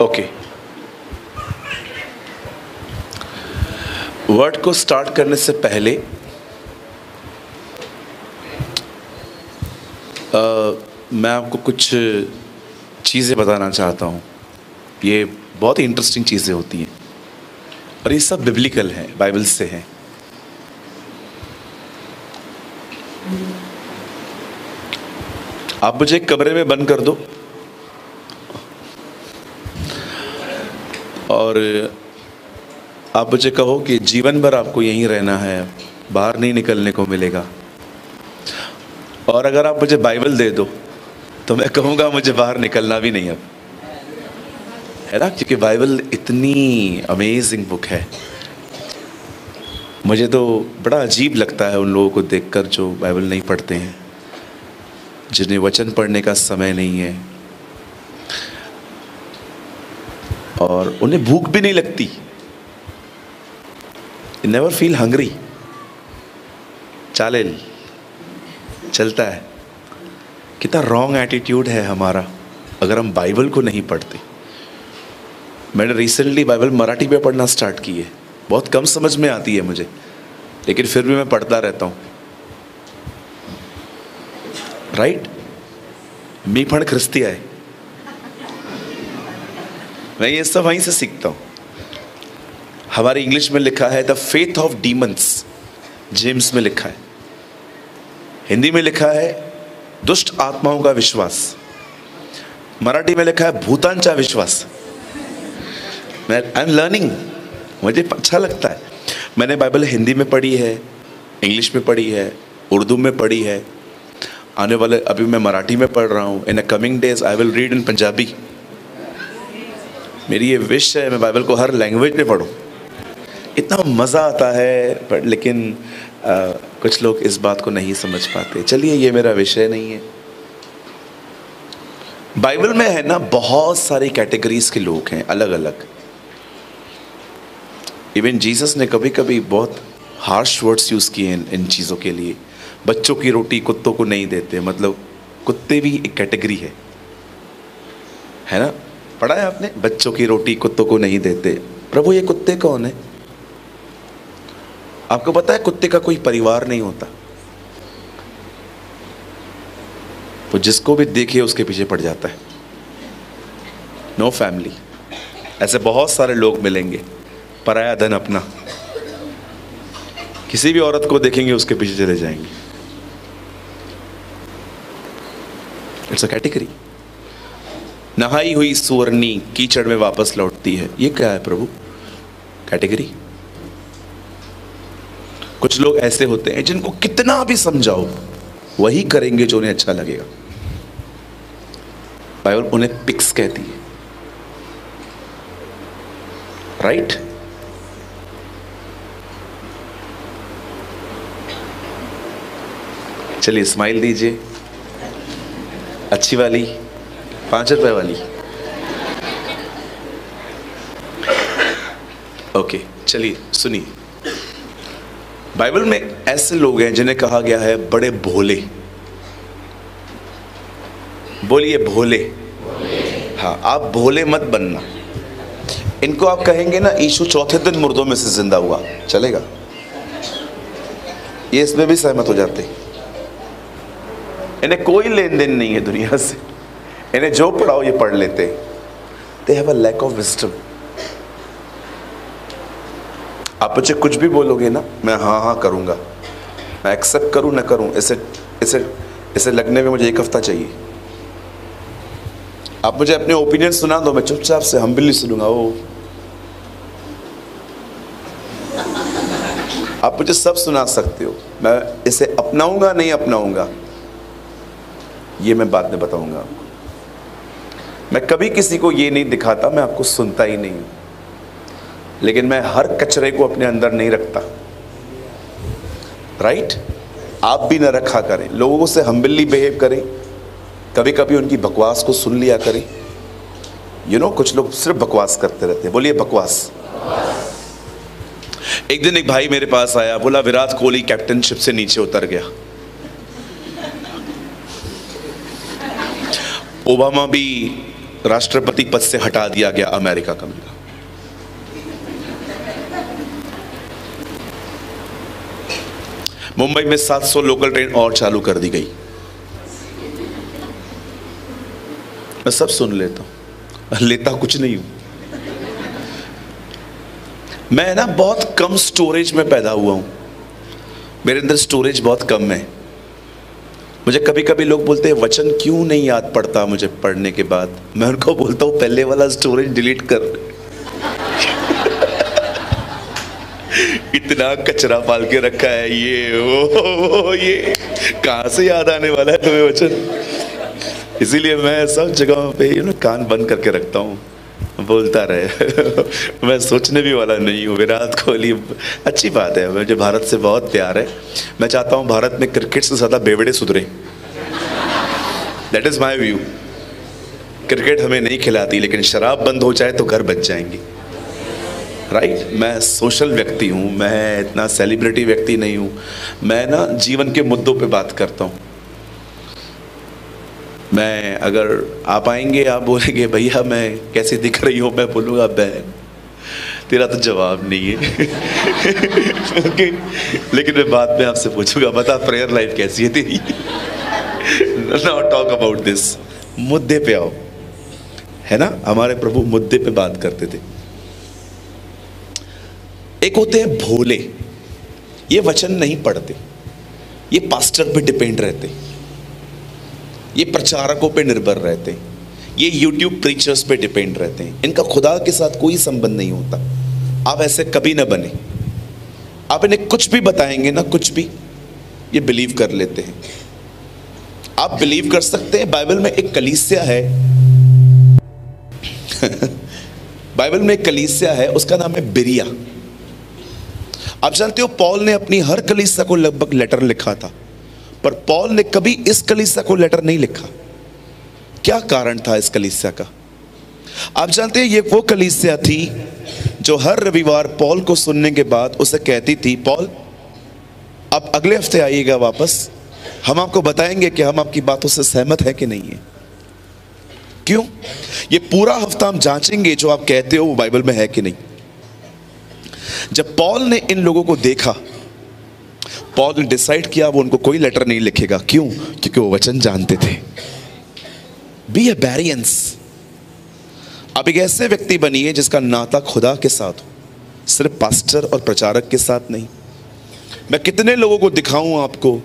Okay, word को start करने से पहले मैं आपको कुछ चीज़ें बताना चाहता हूँ। ये बहुत ही इंटरेस्टिंग चीज़ें होती हैं और ये सब बिब्लिकल है, बाइबल से है। आप मुझे एक कमरे में बंद कर दो और आप मुझे कहो कि जीवन भर आपको यहीं रहना है, बाहर नहीं निकलने को मिलेगा। और अगर आप मुझे बाइबल दे दो तो मैं कहूँगा मुझे बाहर निकलना भी नहीं अब, है ना, क्योंकि बाइबल इतनी अमेजिंग बुक है। मुझे तो बड़ा अजीब लगता है उन लोगों को देखकर जो बाइबल नहीं पढ़ते हैं, जिन्हें वचन पढ़ने का समय नहीं है और उन्हें भूख भी नहीं लगती। Never feel hungry. चालेल चलता है। कितना रॉन्ग एटीट्यूड है हमारा अगर हम बाइबल को नहीं पढ़ते। मैंने रिसेंटली बाइबल मराठी में पढ़ना स्टार्ट की है। बहुत कम समझ में आती है मुझे, लेकिन फिर भी मैं पढ़ता रहता हूँ। राइट? मी पण ख्रिस्ती है। मैं ये सब वहीं से सीखता हूँ। हमारे इंग्लिश में लिखा है the faith of demons, James में लिखा है। हिंदी में लिखा है दुष्ट आत्माओं का विश्वास। मराठी में लिखा है भूतांचा विश्वास। मैं आई एम लर्निंग, मुझे अच्छा लगता है। मैंने बाइबल हिंदी में पढ़ी है, इंग्लिश में पढ़ी है, उर्दू में पढ़ी है। आने वाले अभी मैं मराठी में पढ़ रहा हूँ। In a coming days I will read in Punjabi. मेरी ये विश है मैं बाइबल को हर लैंग्वेज में पढूं। इतना मज़ा आता है पर लेकिन कुछ लोग इस बात को नहीं समझ पाते। चलिए, ये मेरा विषय नहीं है। बाइबल में है ना बहुत सारी कैटेगरीज के लोग हैं, अलग अलग। इवन जीसस ने कभी कभी बहुत हार्श वर्ड्स यूज़ किए इन चीज़ों के लिए। बच्चों की रोटी कुत्तों को नहीं देते, मतलब कुत्ते भी एक कैटेगरी है ना? पढ़ा है आपने? बच्चों की रोटी कुत्तों को नहीं देते। प्रभु, ये कुत्ते कौन है? आपको पता है कुत्ते का कोई परिवार नहीं होता। वो जिसको भी देखे उसके पीछे पड़ जाता है। No family. ऐसे बहुत सारे लोग मिलेंगे, पराया धन अपना। किसी भी औरत को देखेंगे उसके पीछे चले जाएंगे। It's a category. नहाई हुई सुअरनी कीचड़ में वापस लौटती है। ये क्या है प्रभु? कैटेगरी। कुछ लोग ऐसे होते हैं जिनको कितना भी समझाओ वही करेंगे जो उन्हें अच्छा लगेगा। बाइबल उन्हें पिक्स कहती है। राइट? चलिए स्माइल दीजिए, अच्छी वाली, 5 रुपए वाली। ओके, चलिए सुनिए। बाइबल में ऐसे लोग हैं जिन्हें कहा गया है बड़े भोले। बोलिए भोले। हाँ, आप भोले मत बनना। इनको आप कहेंगे ना यीशु चौथे दिन मुर्दों में से जिंदा हुआ, चलेगा? ये इसमें भी सहमत हो जाते। इन्हें कोई लेन देन नहीं है दुनिया से। इन्हें जो पढ़ाओ ये पढ़ लेते। They have a lack of wisdom. आप मुझे कुछ भी बोलोगे ना, मैं हाँ हाँ करूँगा। मैं एक्सेप्ट करूँ ना करूँ, इसे लगने में मुझे 1 हफ्ता चाहिए। आप मुझे अपने ओपिनियन सुना दो, मैं चुपचाप से हम्बली सुनूंगा। वो आप मुझे सब सुना सकते हो, मैं इसे अपनाऊंगा नहीं अपनाऊंगा ये मैं बाद में बताऊंगा आपको। मैं कभी किसी को ये नहीं दिखाता मैं आपको सुनता ही नहीं हूं, लेकिन मैं हर कचरे को अपने अंदर नहीं रखता। राइट? आप भी न रखा करें। लोगों से हम्बली बिहेव करें। कभी कभी उनकी बकवास को सुन लिया करें। कुछ लोग सिर्फ बकवास करते रहते हैं। बोलिए बकवास। एक दिन एक भाई मेरे पास आया, बोला विराट कोहली कैप्टनशिप से नीचे उतर गया। ओबामा भी राष्ट्रपति पद से हटा दिया गया अमेरिका का। मिला मुंबई में 700 लोकल ट्रेन और चालू कर दी गई। मैं सब सुन लेता हूं, लेता कुछ नहीं हूं। मैं ना बहुत कम स्टोरेज में पैदा हुआ हूं, मेरे अंदर स्टोरेज बहुत कम है। मुझे कभी कभी लोग बोलते हैं वचन क्यों नहीं याद पड़ता मुझे पढ़ने के बाद। मैं उनको बोलता हूं पहले वाला स्टोरेज डिलीट कर। इतना कचरा पाल के रखा है, ये वो ये कहां से याद आने वाला है तुम्हें वचन। इसीलिए मैं सब जगहों पे कान बंद करके रखता हूँ, बोलता रहे। मैं सोचने भी वाला नहीं हूँ। विराट कोहली अच्छी बात है, मुझे भारत से बहुत प्यार है। मैं चाहता हूँ भारत में क्रिकेट से ज़्यादा बेवड़े सुधरे। That is my view. Cricket हमें नहीं खिलाती, लेकिन शराब बंद हो जाए तो घर बच जाएंगे। राइट मैं सोशल व्यक्ति हूँ, मैं इतना सेलिब्रिटी व्यक्ति नहीं हूँ। मैं ना जीवन के मुद्दों पे बात करता हूँ। मैं अगर आप आएंगे, आप बोलेंगे भैया मैं कैसी दिख रही हूँ, मैं बोलूँगा बहन तेरा तो जवाब नहीं है। ओके लेकिन मैं बाद में आपसे पूछूंगा बता प्रेयर लाइफ कैसी है तेरी। Not talk about this. मुद्दे पे आओ, है ना। हमारे प्रभु मुद्दे पे बात करते थे। एक होते हैं भोले, ये वचन नहीं पढ़ते, ये पास्टर पे डिपेंड रहते, ये प्रचारकों पे निर्भर रहते, ये यूट्यूब प्रीचर्स पे डिपेंड रहते हैं। इनका खुदा के साथ कोई संबंध नहीं होता। आप ऐसे कभी ना बने। आप इन्हें कुछ भी बताएंगे ना, कुछ भी, ये बिलीव कर लेते हैं। आप बिलीव कर सकते हैं। बाइबल में एक कलीसिया है। बाइबल में एक कलीसिया है, उसका नाम है बिरिया। आप जानते हो पौल ने अपनी हर कलीसिया को लगभग लेटर लिखा था, पर पौल ने कभी इस कलीसिया को लेटर नहीं लिखा। क्या कारण था इस कलीसिया का? आप जानते हैं ये वो कलीसिया थी जो हर रविवार पौल को सुनने के बाद उसे कहती थी पौल आप अगले हफ्ते आइएगा वापस, हम आपको बताएंगे कि हम आपकी बातों से सहमत है कि नहीं है। क्यों? ये पूरा हफ्ता हम जांचेंगे जो आप कहते हो वो बाइबल में है कि नहीं। जब पौल ने इन लोगों को देखा, पौल ने डिसाइड किया वो उनको कोई लेटर नहीं लिखेगा। क्यों? क्योंकि वो वचन जानते थे। बी ए बैरियंस। आप एक ऐसे व्यक्ति बनिए जिसका नाता खुदा के साथ हो, सिर्फ पास्टर और प्रचारक के साथ नहीं। मैं कितने लोगों को दिखाऊं आपको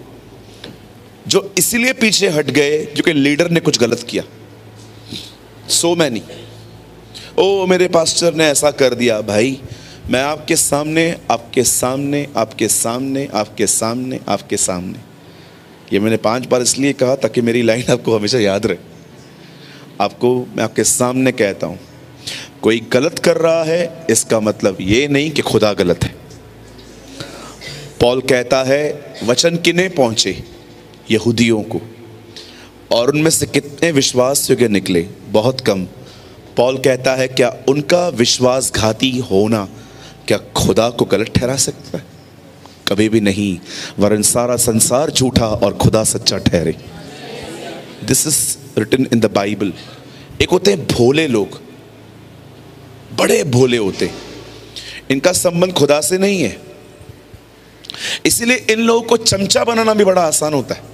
जो इसीलिए पीछे हट गए क्योंकि लीडर ने कुछ गलत किया। सो मैनी, ओ मेरे पास्टर ने ऐसा कर दिया। भाई मैं आपके सामने आपके सामने आपके सामने आपके सामने आपके सामने, ये मैंने 5 बार इसलिए कहा ताकि मेरी लाइन आपको हमेशा याद रहे। आपको मैं आपके सामने कहता हूं, कोई गलत कर रहा है इसका मतलब ये नहीं कि खुदा गलत है। पौल कहता है वचन किन्हें पहुंचे? यहूदियों को। और उनमें से कितने विश्वास योग्य निकले? बहुत कम। पौल कहता है क्या उनका विश्वासघाती होना क्या खुदा को गलत ठहरा सकता है? कभी भी नहीं, वरन सारा संसार झूठा और खुदा सच्चा ठहरे। This is written in the Bible. एक होते हैं भोले लोग, बड़े भोले होते, इनका संबंध खुदा से नहीं है। इसीलिए इन लोगों को चमचा बनाना भी बड़ा आसान होता है।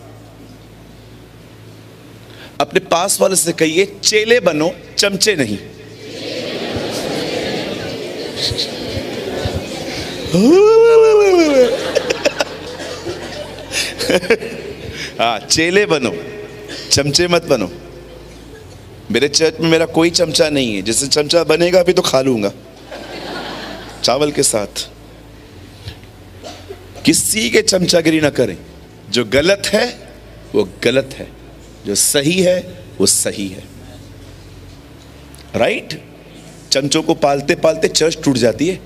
अपने पास वाले से कहिए चेले बनो, चमचे नहीं। हाँ, चेले बनो, चमचे मत बनो। मेरे चर्च में मेरा कोई चमचा नहीं है, जैसे चमचा बनेगा भी तो खा लूंगा चावल के साथ। किसी के चमचागिरी ना करें। जो गलत है वो गलत है, जो सही है वो सही है। राइट? चमचों को पालते पालते चर्च टूट जाती है।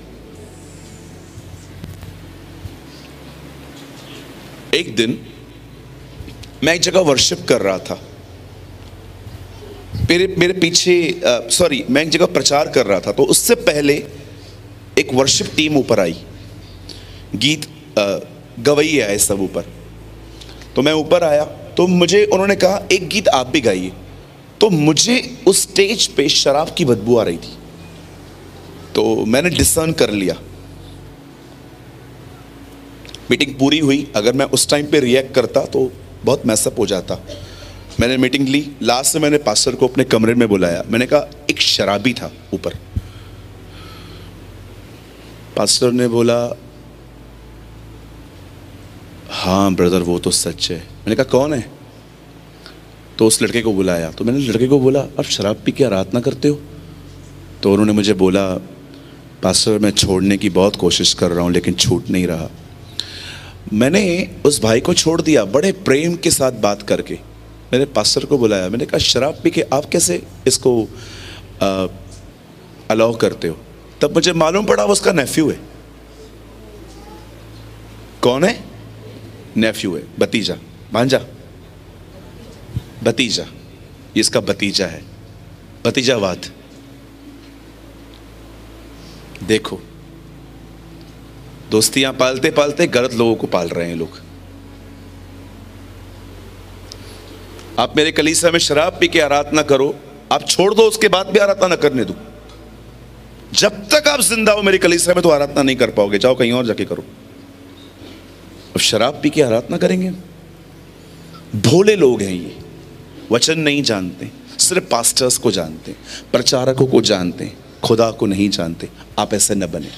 एक दिन मैं एक जगह वर्शिप कर रहा था, मेरे पीछे मैं एक जगह प्रचार कर रहा था, तो उससे पहले एक वर्शिप टीम ऊपर आई, गीत गवैये आए सब ऊपर। तो मैं ऊपर आया तो मुझे उन्होंने कहा एक गीत आप भी गाइए। तो तो मुझे उस स्टेज पे शराब की बदबू आ रही थी, तो मैंने डिसर्न कर लिया। मीटिंग पूरी हुई, अगर मैं उस टाइम पे रिएक्ट करता तो बहुत मैसअप हो जाता। मैंने मीटिंग ली, लास्ट में मैंने पास्टर को अपने कमरे में बुलाया। मैंने कहा एक शराबी था ऊपर। पास्टर ने बोला हाँ ब्रदर वो तो सच है। मैंने कहा कौन है? तो उस लड़के को बुलाया। तो मैंने लड़के को बोला आप शराब पी के आराधना करते हो? तो उन्होंने मुझे बोला पास्टर मैं छोड़ने की बहुत कोशिश कर रहा हूँ लेकिन छूट नहीं रहा। मैंने उस भाई को छोड़ दिया बड़े प्रेम के साथ बात करके। मैंने पास्टर को बुलाया, मैंने कहा शराब पी के आप कैसे इसको अलाउ करते हो? तब मुझे मालूम पड़ा वो उसका नेफ्यू है। कौन है? नेफ्यू है, भतीजा, भांजा, भतीजा, ये इसका भतीजा है। भतीजावाद। देखो दोस्तियां पालते पालते गलत लोगों को पाल रहे हैं लोग। आप मेरे कलीसिया में शराब पी के आराधना करो, आप छोड़ दो, उसके बाद भी आराधना न करने दो। जब तक आप जिंदा हो मेरे कलीसिया में तो आराधना नहीं कर पाओगे, जाओ कहीं और जाके करो। अब शराब पी के आराधना करेंगे? भोले लोग हैं ये, वचन नहीं जानते, सिर्फ पास्टर्स को जानते, प्रचारकों को जानते, खुदा को नहीं जानते। आप ऐसे न बने।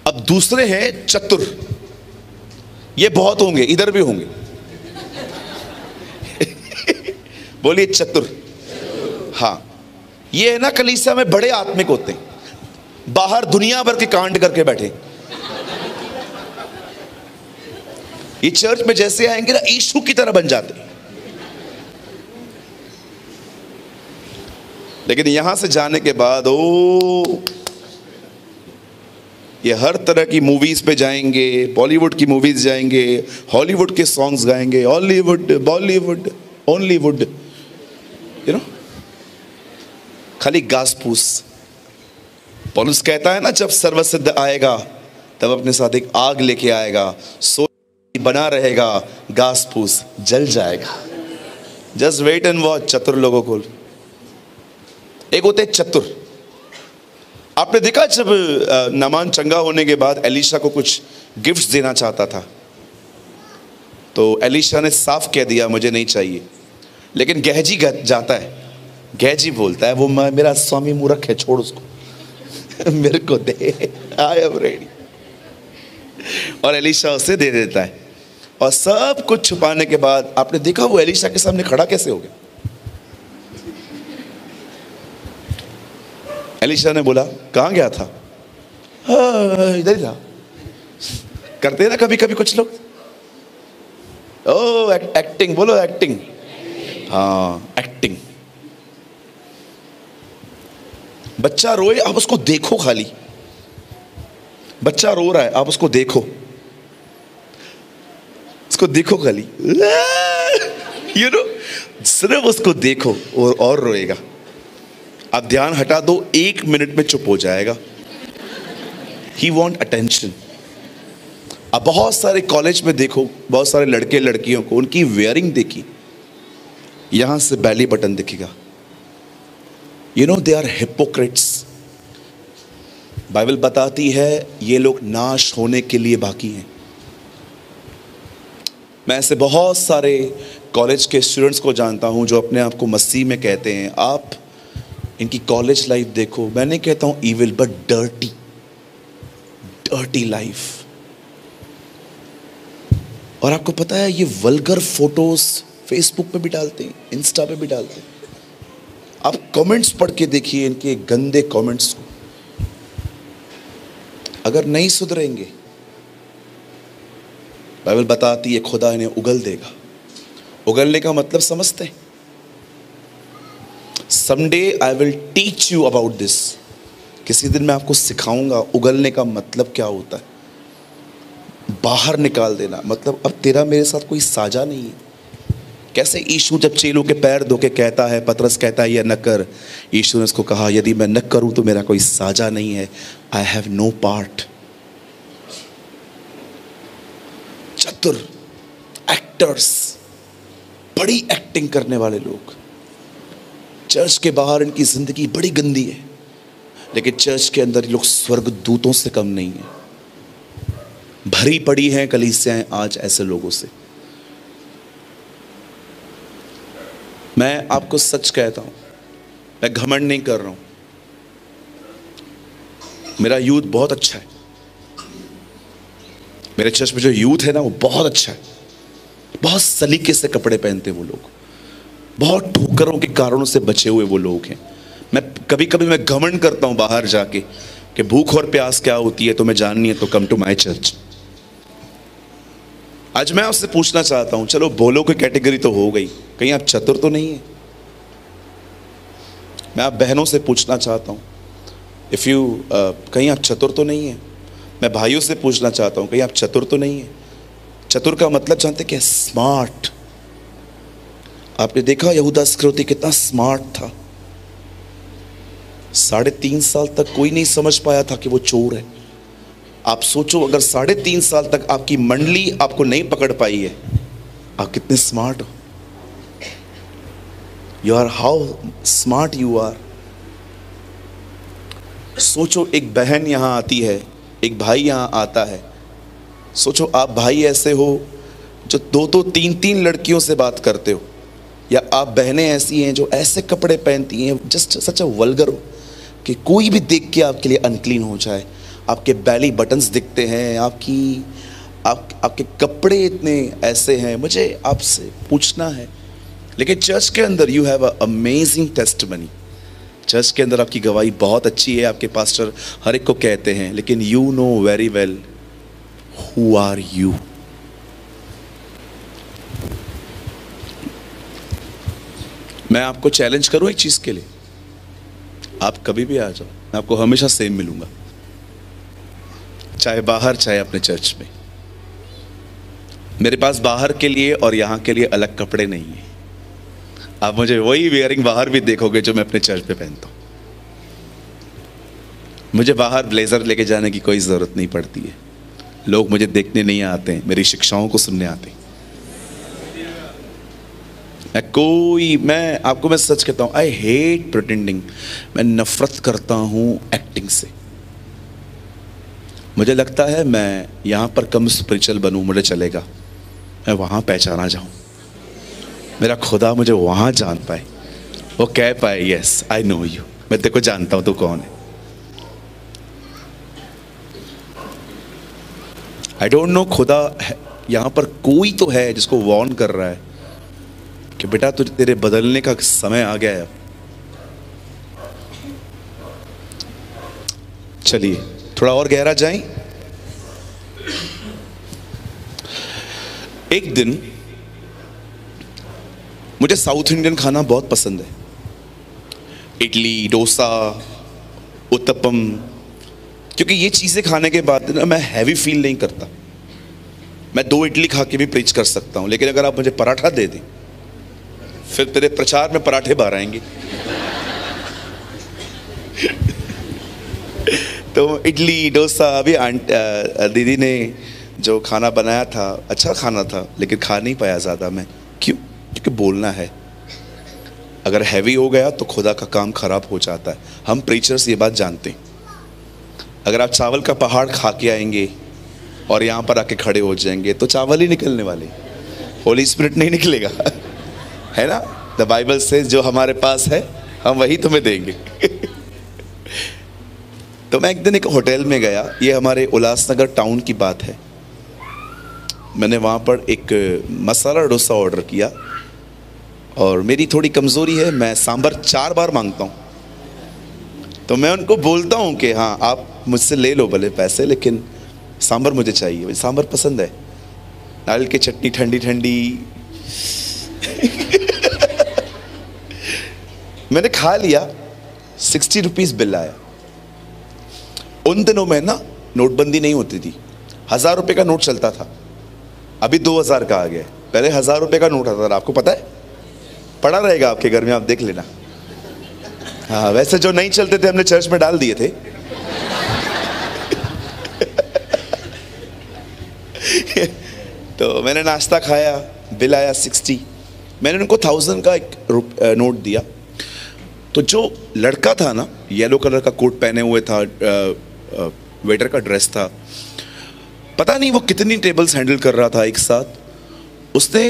अब दूसरे हैं चतुर, ये बहुत होंगे, इधर भी होंगे। बोलिए चतुर। हाँ, ये है ना कलीसिया में बड़े आत्मिक होते हैं, बाहर दुनिया भर के कांड करके बैठे। ये चर्च में जैसे आएंगे ना यीशु की तरह बन जाते। लेकिन यहां से जाने के बाद ये हर तरह की मूवीज पे जाएंगे, बॉलीवुड की मूवीज जाएंगे, हॉलीवुड के सॉन्ग्स गाएंगे, हॉलीवुड, बॉलीवुड, ओनलीवुड, यू नो, खाली घास फूस। पौलुस कहता है ना जब सर्वसिद्ध आएगा तब अपने साथ एक आग लेके आएगा, सो बना रहेगा, घास फूस जल जाएगा। Just wait and watch. चतुर लोगों को, एक होते चतुर। आपने देखा जब नामान चंगा होने के बाद एलीशा को कुछ गिफ्ट्स देना चाहता था तो एलीशा ने साफ कह दिया मुझे नहीं चाहिए। लेकिन गेहजी जाता है, गेहजी बोलता है वो मेरा स्वामी मूर्ख है, छोड़ उसको। मेरे को दे, आई एम रेडी। और एलीशा उसे दे देता है। और सब कुछ छुपाने के बाद आपने देखा वो एलीशा के सामने खड़ा कैसे हो गया। एलीशा ने बोला कहां गया था? इधर ही था। करते हैं ना कभी कभी कुछ लोग। ओ एक्टिंग, बोलो एक्टिंग। हाँ एक्टिंग। बच्चा रोए आप उसको देखो, खाली बच्चा रो रहा है आप उसको देखो, उसको देखो खाली, यू नो, सिर्फ उसको देखो और रोएगा। आप ध्यान हटा दो, 1 मिनट में चुप हो जाएगा। ही वॉन्ट अटेंशन। अब बहुत सारे कॉलेज में देखो, बहुत सारे लड़के लड़कियों को उनकी वेयरिंग देखी, यहां से बैली बटन दिखेगा। You know they are hypocrites. Bible बताती है ये लोग नाश होने के लिए बाकी हैं। मैं ऐसे बहुत सारे कॉलेज के स्टूडेंट्स को जानता हूं जो अपने आप को मसीह में कहते हैं। आप इनकी कॉलेज लाइफ देखो, मैं नहीं कहता हूं evil, but dirty, dirty life. और आपको पता है ये वल्गर फोटोज फेसबुक पे भी डालते हैं, इंस्टा पे भी डालते हैं। आप कमेंट्स पढ़ के देखिए इनके गंदे कमेंट्स को। अगर नहीं सुधरेंगे, बाइबल बताती है खुदा इन्हें उगल देगा। उगलने का मतलब समझते हैं? Someday I will teach you about this। किसी दिन मैं आपको सिखाऊंगा उगलने का मतलब क्या होता है। बाहर निकाल देना मतलब अब तेरा मेरे साथ कोई साझा नहीं है। कैसे यीशु जब चेलों के पैर धो के कहता है, पतरस कहता है ये न कर, यीशु ने उसको कहा यदि मैं न करूं तो मेरा कोई साझा नहीं है, आई हैव नो पार्ट। चतुर एक्टर्स, बड़ी एक्टिंग करने वाले लोग, चर्च के बाहर इनकी जिंदगी बड़ी गंदी है, लेकिन चर्च के अंदर ये लोग स्वर्गदूतों से कम नहीं है। भरी पड़ी हैं कलीसियाएं आज ऐसे लोगों से। मैं आपको सच कहता हूं, मैं घमंड नहीं कर रहा हूं, मेरा यूथ बहुत अच्छा है। मेरे चर्च में जो यूथ है ना वो बहुत अच्छा है। बहुत सलीके से कपड़े पहनते वो लोग, बहुत ठोकरों के कारणों से बचे हुए वो लोग हैं। मैं कभी कभी मैं घमंड करता हूं बाहर जाके कि भूख और प्यास क्या होती है तुम्हें जाननी है तो कम टू माय चर्च। आज मैं आपसे पूछना चाहता हूं, चलो बोलो की कैटेगरी तो हो गई, कहीं आप चतुर तो नहीं है? मैं आप बहनों से पूछना चाहता हूं, इफ यू कहीं आप चतुर तो नहीं है? मैं भाइयों से पूछना चाहता हूं, कहीं आप चतुर तो नहीं है? चतुर का मतलब जानते क्या? स्मार्ट। आपने देखा यहूदा इस्करियोती कितना स्मार्ट था। 3.5 साल तक कोई नहीं समझ पाया था कि वो चोर है। आप सोचो अगर 3.5 साल तक आपकी मंडली आपको नहीं पकड़ पाई है, आप कितने स्मार्ट हो। You are how smart you are. सोचो एक बहन यहां आती है, एक भाई यहां आता है। सोचो आप भाई ऐसे हो जो 2-2 3-3 लड़कियों से बात करते हो, या आप बहनें ऐसी हैं जो ऐसे कपड़े पहनती हैं जस्ट सच अ वल्गर हो कि कोई भी देख के आपके लिए अनक्लीन हो जाए। आपके बैली बटन्स दिखते हैं, आपके कपड़े इतने ऐसे हैं। मुझे आपसे पूछना है, लेकिन चर्च के अंदर you have a amazing testimony. Church के अंदर आपकी गवाही बहुत अच्छी है, आपके पास्टर हर एक को कहते हैं, लेकिन you know very well who are you. मैं आपको चैलेंज करूं एक चीज के लिए, आप कभी भी आ जाओ, मैं आपको हमेशा सेम मिलूंगा, चाहे बाहर चाहे अपने चर्च में। मेरे पास बाहर के लिए और यहां के लिए अलग कपड़े नहीं है। आप मुझे वही वेयरिंग बाहर भी देखोगे जो मैं अपने चर्च पे पहनता हूं। मुझे बाहर ब्लेजर लेके जाने की कोई जरूरत नहीं पड़ती है। लोग मुझे देखने नहीं आते हैं, मेरी शिक्षाओं को सुनने आते हैं। मैं आपको सच कहता हूं, आई हेट प्रिटेंडिंग। मैं नफरत करता हूं एक्टिंग से। मुझे लगता है मैं यहां पर कम स्पिरिचुअल बनूं, मुझे चलेगा, मैं वहां पहचाना जाऊं, मेरा खुदा मुझे वहां जान पाए, वो कह पाए यस आई नो यू, मैं तेरे को जानता हूं तू कौन है। आई डोंट नो खुदा यहां पर कोई तो है जिसको वार्न कर रहा है कि बेटा तुझे तेरे बदलने का समय आ गया है। चलिए थोड़ा और गहरा जाएं। एक दिन मुझे साउथ इंडियन खाना बहुत पसंद है, इडली, डोसा, उत्तपम, क्योंकि ये चीजें खाने के बाद ना मैं हैवी फील नहीं करता। मैं 2 इडली खा के भी प्रीच कर सकता हूं, लेकिन अगर आप मुझे पराठा दे दें, फिर तेरे प्रचार में पराठे बाहर आएंगे। तो इडली, डोसा, अभी दीदी ने जो खाना बनाया था अच्छा खाना था, लेकिन खा नहीं पाया ज़्यादा मैं। क्यों? क्योंकि बोलना है। अगर हैवी हो गया तो खुदा का काम खराब हो जाता है। हम प्रीचर्स ये बात जानते हैं। अगर आप चावल का पहाड़ खा के आएंगे और यहाँ पर आके खड़े हो जाएंगे तो चावल ही निकलने वाले, होली स्पिरिट नहीं निकलेगा, है ना? द बाइबल से जो हमारे पास है हम वही तुम्हें देंगे। तो मैं एक दिन एक होटल में गया, ये हमारे उल्लासनगर टाउन की बात है। मैंने वहाँ पर एक मसाला डोसा ऑर्डर किया, और मेरी थोड़ी कमज़ोरी है, मैं सांभर 4 बार मांगता हूँ। तो मैं उनको बोलता हूँ कि हाँ आप मुझसे ले लो भले पैसे, लेकिन सांभर मुझे चाहिए। मुझे सांभर पसंद है, नारियल की चटनी ठंडी ठंडी। मैंने खा लिया, 60 रुपीज़ बिल आया। उन दिनों में ना नोटबंदी नहीं होती थी, 1000 रुपये का नोट चलता था, अभी 2000 का आ गया। पहले 1000 रुपये का नोट आता था, आपको पता है? पड़ा रहेगा आपके घर में, आप देख लेना। हाँ, वैसे जो नहीं चलते थे हमने चर्च में डाल दिए थे। तो मैंने नाश्ता खाया, बिल आया 60। मैंने उनको 1000 का एक नोट दिया। तो जो लड़का था ना, येलो कलर का कोट पहने हुए था, वेटर का ड्रेस था, पता नहीं वो कितनी टेबल्स हैंडल कर रहा था एक साथ। उसने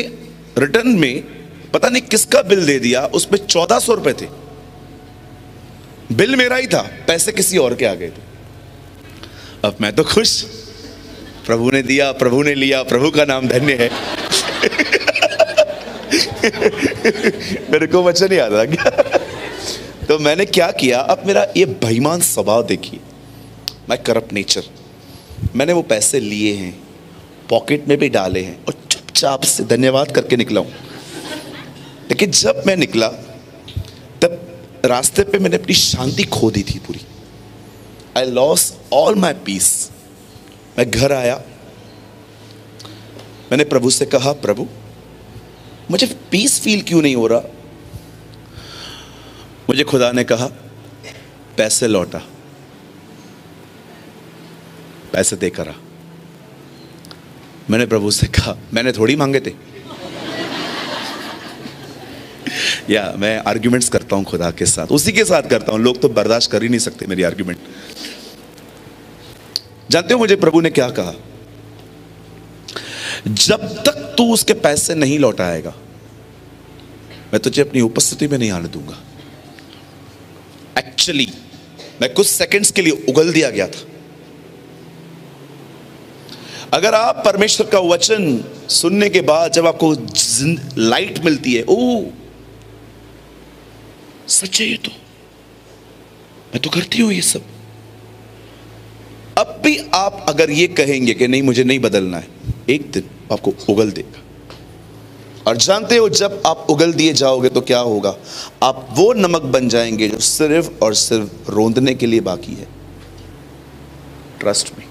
रिटर्न में पता नहीं किसका बिल दे दिया, उसमें 1400 रुपए थे। बिल मेरा ही था, पैसे किसी और के आ गए थे। अब मैं तो खुश, प्रभु ने दिया, प्रभु ने लिया, प्रभु का नाम धन्य है। मेरे को वचन नहीं आता क्या? तो मैंने क्या किया, अब मेरा ये बेईमान स्वभाव देखिए, माय करप्ट नेचर। मैंने वो पैसे लिए हैं, पॉकेट में भी डाले हैं और चुपचाप से धन्यवाद करके निकला हूं। लेकिन जब मैं निकला तब रास्ते पे मैंने अपनी शांति खो दी थी पूरी। आई लॉस ऑल माई पीस। मैं घर आया, मैंने प्रभु से कहा, प्रभु मुझे पीस फील क्यों नहीं हो रहा? मुझे खुदा ने कहा, पैसे लौटा, पैसे देकर आ। मैंने प्रभु से कहा, मैंने थोड़ी मांगे थे। या मैं आर्ग्यूमेंट्स करता हूं खुदा के साथ, उसी के साथ करता हूं, लोग तो बर्दाश्त कर ही नहीं सकते मेरी आर्ग्यूमेंट। जानते हो मुझे प्रभु ने क्या कहा? जब तक तू उसके पैसे नहीं लौटाएगा, मैं तुझे अपनी उपस्थिति में नहीं आने दूंगा। एक्चुअली मैं कुछ सेकंड्स के लिए उगल दिया गया था। अगर आप परमेश्वर का वचन सुनने के बाद जब आपको लाइट मिलती है, ओ सच है, ये तो मैं तो करती हूं ये सब, अब भी आप अगर ये कहेंगे कि नहीं मुझे नहीं बदलना है, एक दिन आपको उगल देगा। और जानते हो जब आप उगल दिए जाओगे तो क्या होगा? आप वो नमक बन जाएंगे जो सिर्फ और सिर्फ रोंदने के लिए बाकी है। Trust me.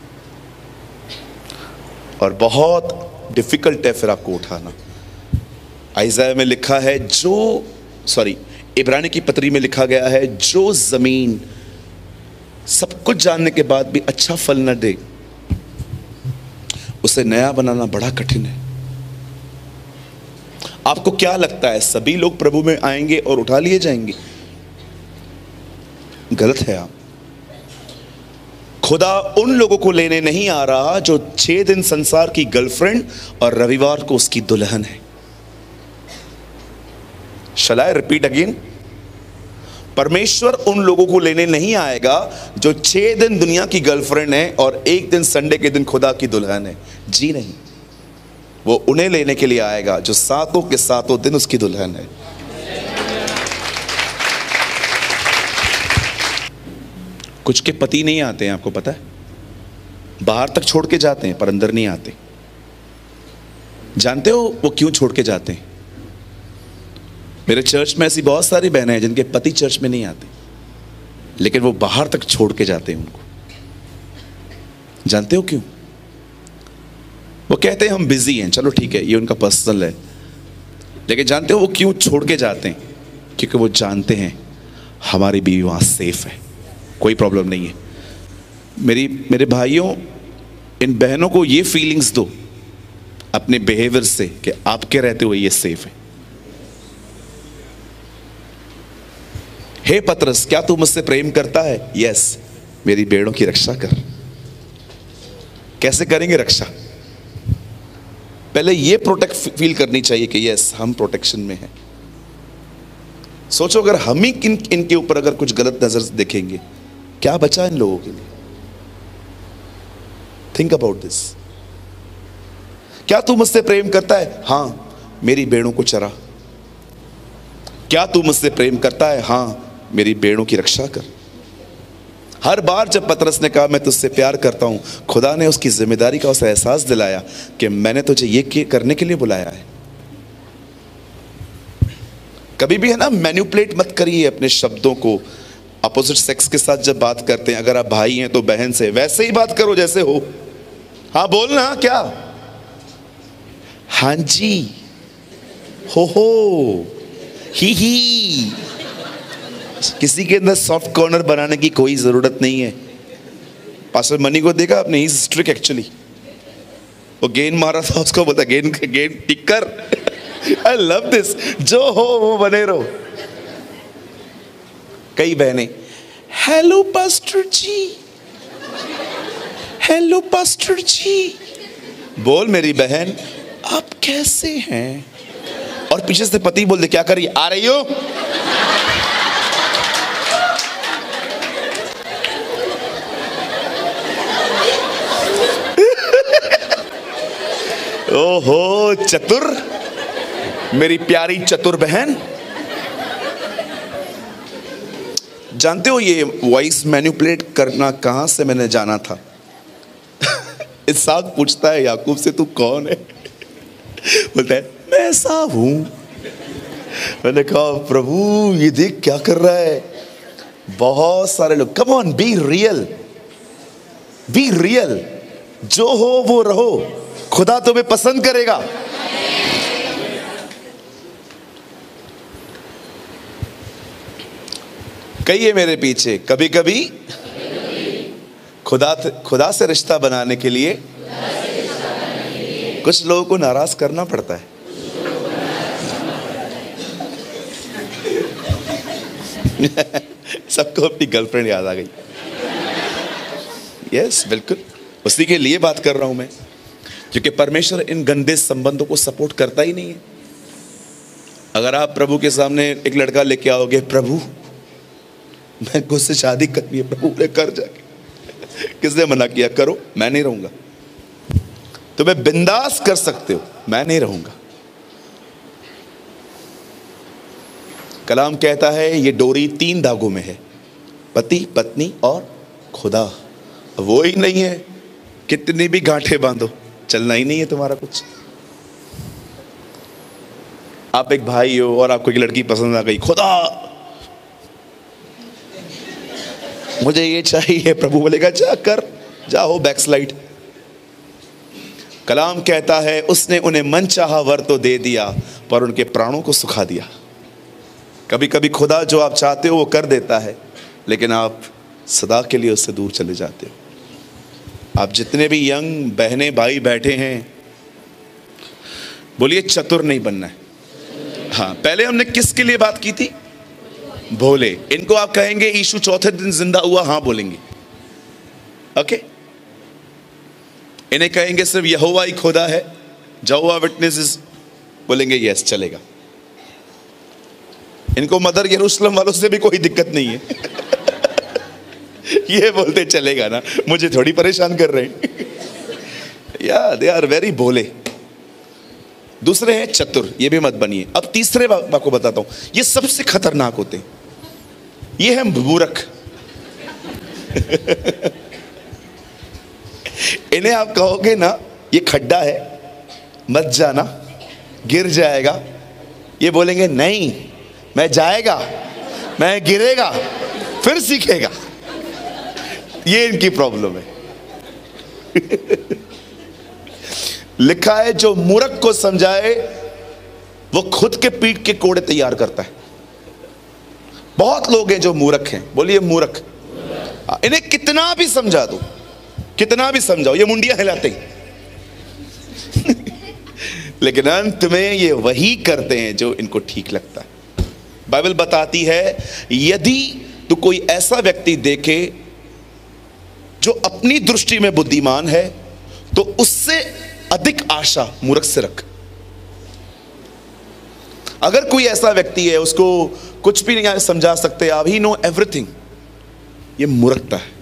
और बहुत डिफिकल्ट है फिर आपको उठाना। आइज़ाया में लिखा है, इब्रानी की पत्री में लिखा गया है, जो जमीन सब कुछ जानने के बाद भी अच्छा फल न दे, उसे नया बनाना बड़ा कठिन है। आपको क्या लगता है सभी लोग प्रभु में आएंगे और उठा लिए जाएंगे? गलत है आप। खुदा उन लोगों को लेने नहीं आ रहा जो 6 दिन संसार की गर्लफ्रेंड और रविवार को उसकी दुल्हन है। Shall I repeat again? परमेश्वर उन लोगों को लेने नहीं आएगा जो 6 दिन दुनिया की गर्लफ्रेंड है और एक दिन संडे के दिन खुदा की दुल्हन है। जी नहीं, वो उन्हें लेने के लिए आएगा जो सातों के सातों दिन उसकी दुल्हन है। कुछ के पति नहीं आते हैं, आपको पता है, बाहर तक छोड़ के जाते हैं पर अंदर नहीं आते। जानते हो वो क्यों छोड़ के जाते हैं? मेरे चर्च में ऐसी बहुत सारी बहनें हैं जिनके पति चर्च में नहीं आते, लेकिन वो बाहर तक छोड़ के जाते हैं उनको। जानते हो क्यों? वो कहते हैं हम बिजी हैं, चलो ठीक है, ये उनका पर्सनल है, लेकिन जानते हो वो क्यों छोड़ के जाते हैं? क्योंकि वो जानते हैं हमारी बीवी वहां सेफ है, कोई प्रॉब्लम नहीं है। मेरे भाइयों, इन बहनों को ये फीलिंग्स दो अपने बिहेवियर से कि आपके रहते हुए ये सेफ है। हे पतरस, क्या तू मुझसे प्रेम करता है? यस, मेरी भेड़ों की रक्षा कर। कैसे करेंगे रक्षा? पहले ये प्रोटेक्ट फील करनी चाहिए कि यस हम प्रोटेक्शन में हैं। सोचो अगर हम ही इनके ऊपर अगर कुछ गलत नजर देखेंगे, क्या बचा इन लोगों के लिए? Think about this. क्या तू मुझसे प्रेम करता है? हाँ, मेरी भेड़ों को चरा। क्या तू मुझसे प्रेम करता है? हाँ, मेरी भेड़ों की रक्षा कर। हर बार जब पतरस ने कहा मैं तुझसे प्यार करता हूं, खुदा ने उसकी जिम्मेदारी का उसे एहसास दिलाया कि मैंने तुझे ये करने के लिए बुलाया है। कभी भी है ना, मैनिपुलेट मत करिए अपने शब्दों को। अपोजिट सेक्स के साथ जब बात करते हैं, अगर आप भाई हैं तो बहन से वैसे ही बात करो जैसे हो। हाँ बोलना, क्या? हाँ जी, हो, ही। किसी के अंदर सॉफ्ट कॉर्नर बनाने की कोई जरूरत नहीं है। पास्टर मनी को देखा आपने? He is strict actually. वो गेंद मारा था, उसको बोलता गेंद टिक्कर। आई लव दिस, जो हो वो बने रहो। कई बहनें, हेलो पास्टर जी, हेलो पास्टर जी। बोल मेरी बहन, आप कैसे हैं? और पीछे से पति बोल दे, क्या कर रही, आ रही हो? ओहो चतुर, मेरी प्यारी चतुर बहन। जानते हो ये वॉइस मैनिपुलेट करना कहां से मैंने जाना था? इसहाक पूछता है याकूब से, तू कौन है? बोलता है, मैं एसाव हूं। मैंने कहा, प्रभु ये देख क्या कर रहा है। बहुत सारे लोग, come on, be real, be real. जो हो वो रहो, खुदा तुम्हें पसंद करेगा। कहिए मेरे पीछे, कभी कभी खुदा से रिश्ता बनाने के लिए कुछ लोगों को नाराज करना पड़ता है। सबको अपनी गर्लफ्रेंड याद आ गई। यस, बिल्कुल उसी के लिए बात कर रहा हूं मैं, क्योंकि परमेश्वर इन गंदे संबंधों को सपोर्ट करता ही नहीं है। अगर आप प्रभु के सामने एक लड़का लेके आओगे, प्रभु मैं उससे शादी करनी है, प्रभु ने कर जाके, किसने मना किया? करो, मैं नहीं रहूंगा। तुम्हें बिंदास कर सकते हो, मैं नहीं रहूंगा। कलाम कहता है ये डोरी 3 धागों में है, पति, पत्नी और खुदा। वो ही नहीं है, कितनी भी गांठें बांधो, चलना ही नहीं है तुम्हारा कुछ। आप एक भाई हो और आपको एक लड़की पसंद आ गई, खुदा मुझे ये चाहिए, प्रभु बोलेगा जा कर, जाओ बैकस्लाइड। कलाम कहता है उसने उन्हें मनचाहा वर तो दे दिया, पर उनके प्राणों को सुखा दिया। कभी कभी खुदा जो आप चाहते हो वो कर देता है, लेकिन आप सदा के लिए उससे दूर चले जाते हो। आप जितने भी यंग बहनें भाई बैठे हैं, बोलिए चतुर नहीं बनना है। हाँ, पहले हमने किसके लिए बात की थी? भोले। इनको आप कहेंगे यीशु चौथे दिन जिंदा हुआ, हाँ बोलेंगे, ओके। इन्हें कहेंगे सिर्फ यहोवा ही खुदा है, यहोवा विटनेसेस, बोलेंगे यस, चलेगा। इनको मदर यरूशलेम वालों से भी कोई दिक्कत नहीं है। ये बोलते चलेगा ना, मुझे थोड़ी परेशान कर रहे हैं। या दे आर वेरी भोले। दूसरे हैं चतुर, ये भी मत बनिए। अब तीसरे बात को बताता हूं, ये सबसे खतरनाक होते हैं। ये है मूर्ख। इन्हें आप कहोगे ना ये खड्डा है, मत जाना, गिर जाएगा, ये बोलेंगे नहीं, मैं जाएगा, मैं गिरेगा, फिर सीखेगा। ये इनकी प्रॉब्लम है। लिखा है जो मूर्ख को समझाए वो खुद के पीठ के कोड़े तैयार करता है। बहुत लोग हैं जो मूर्ख हैं, बोलिए मूर्ख। इन्हें कितना भी समझा दो, कितना भी समझाओ, ये मुंडियां हिलाते हैं। लेकिन अंत में ये वही करते हैं जो इनको ठीक लगता है। बाइबल बताती है यदि तू कोई ऐसा व्यक्ति देखे जो अपनी दृष्टि में बुद्धिमान है, तो उससे अधिक आशा मूर्ख से रख। अगर कोई ऐसा व्यक्ति है उसको कुछ भी नहीं समझा सकते आप, ही नो एवरीथिंग, ये मूर्खता है।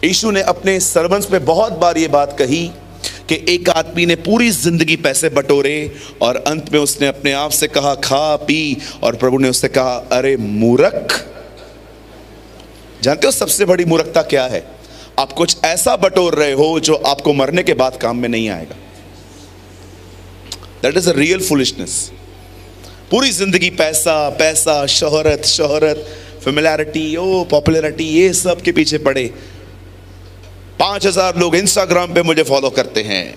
यीशु ने अपने सर्वंस पे बहुत बार ये बात कही कि एक आदमी ने पूरी जिंदगी पैसे बटोरे और अंत में उसने अपने आप से कहा खा पी, और प्रभु ने उससे कहा अरे मूर्ख। जानते हो सबसे बड़ी मूर्खता क्या है? आप कुछ ऐसा बटोर रहे हो जो आपको मरने के बाद काम में नहीं आएगा। That is a real foolishness. पूरी जिंदगी पैसा पैसा, शोहरत शोहरत, फेमिलियरिटी, ओ पॉपुलैरिटी, ये सब के पीछे पड़े। 5000 लोग इंस्टाग्राम पे मुझे फॉलो करते हैं,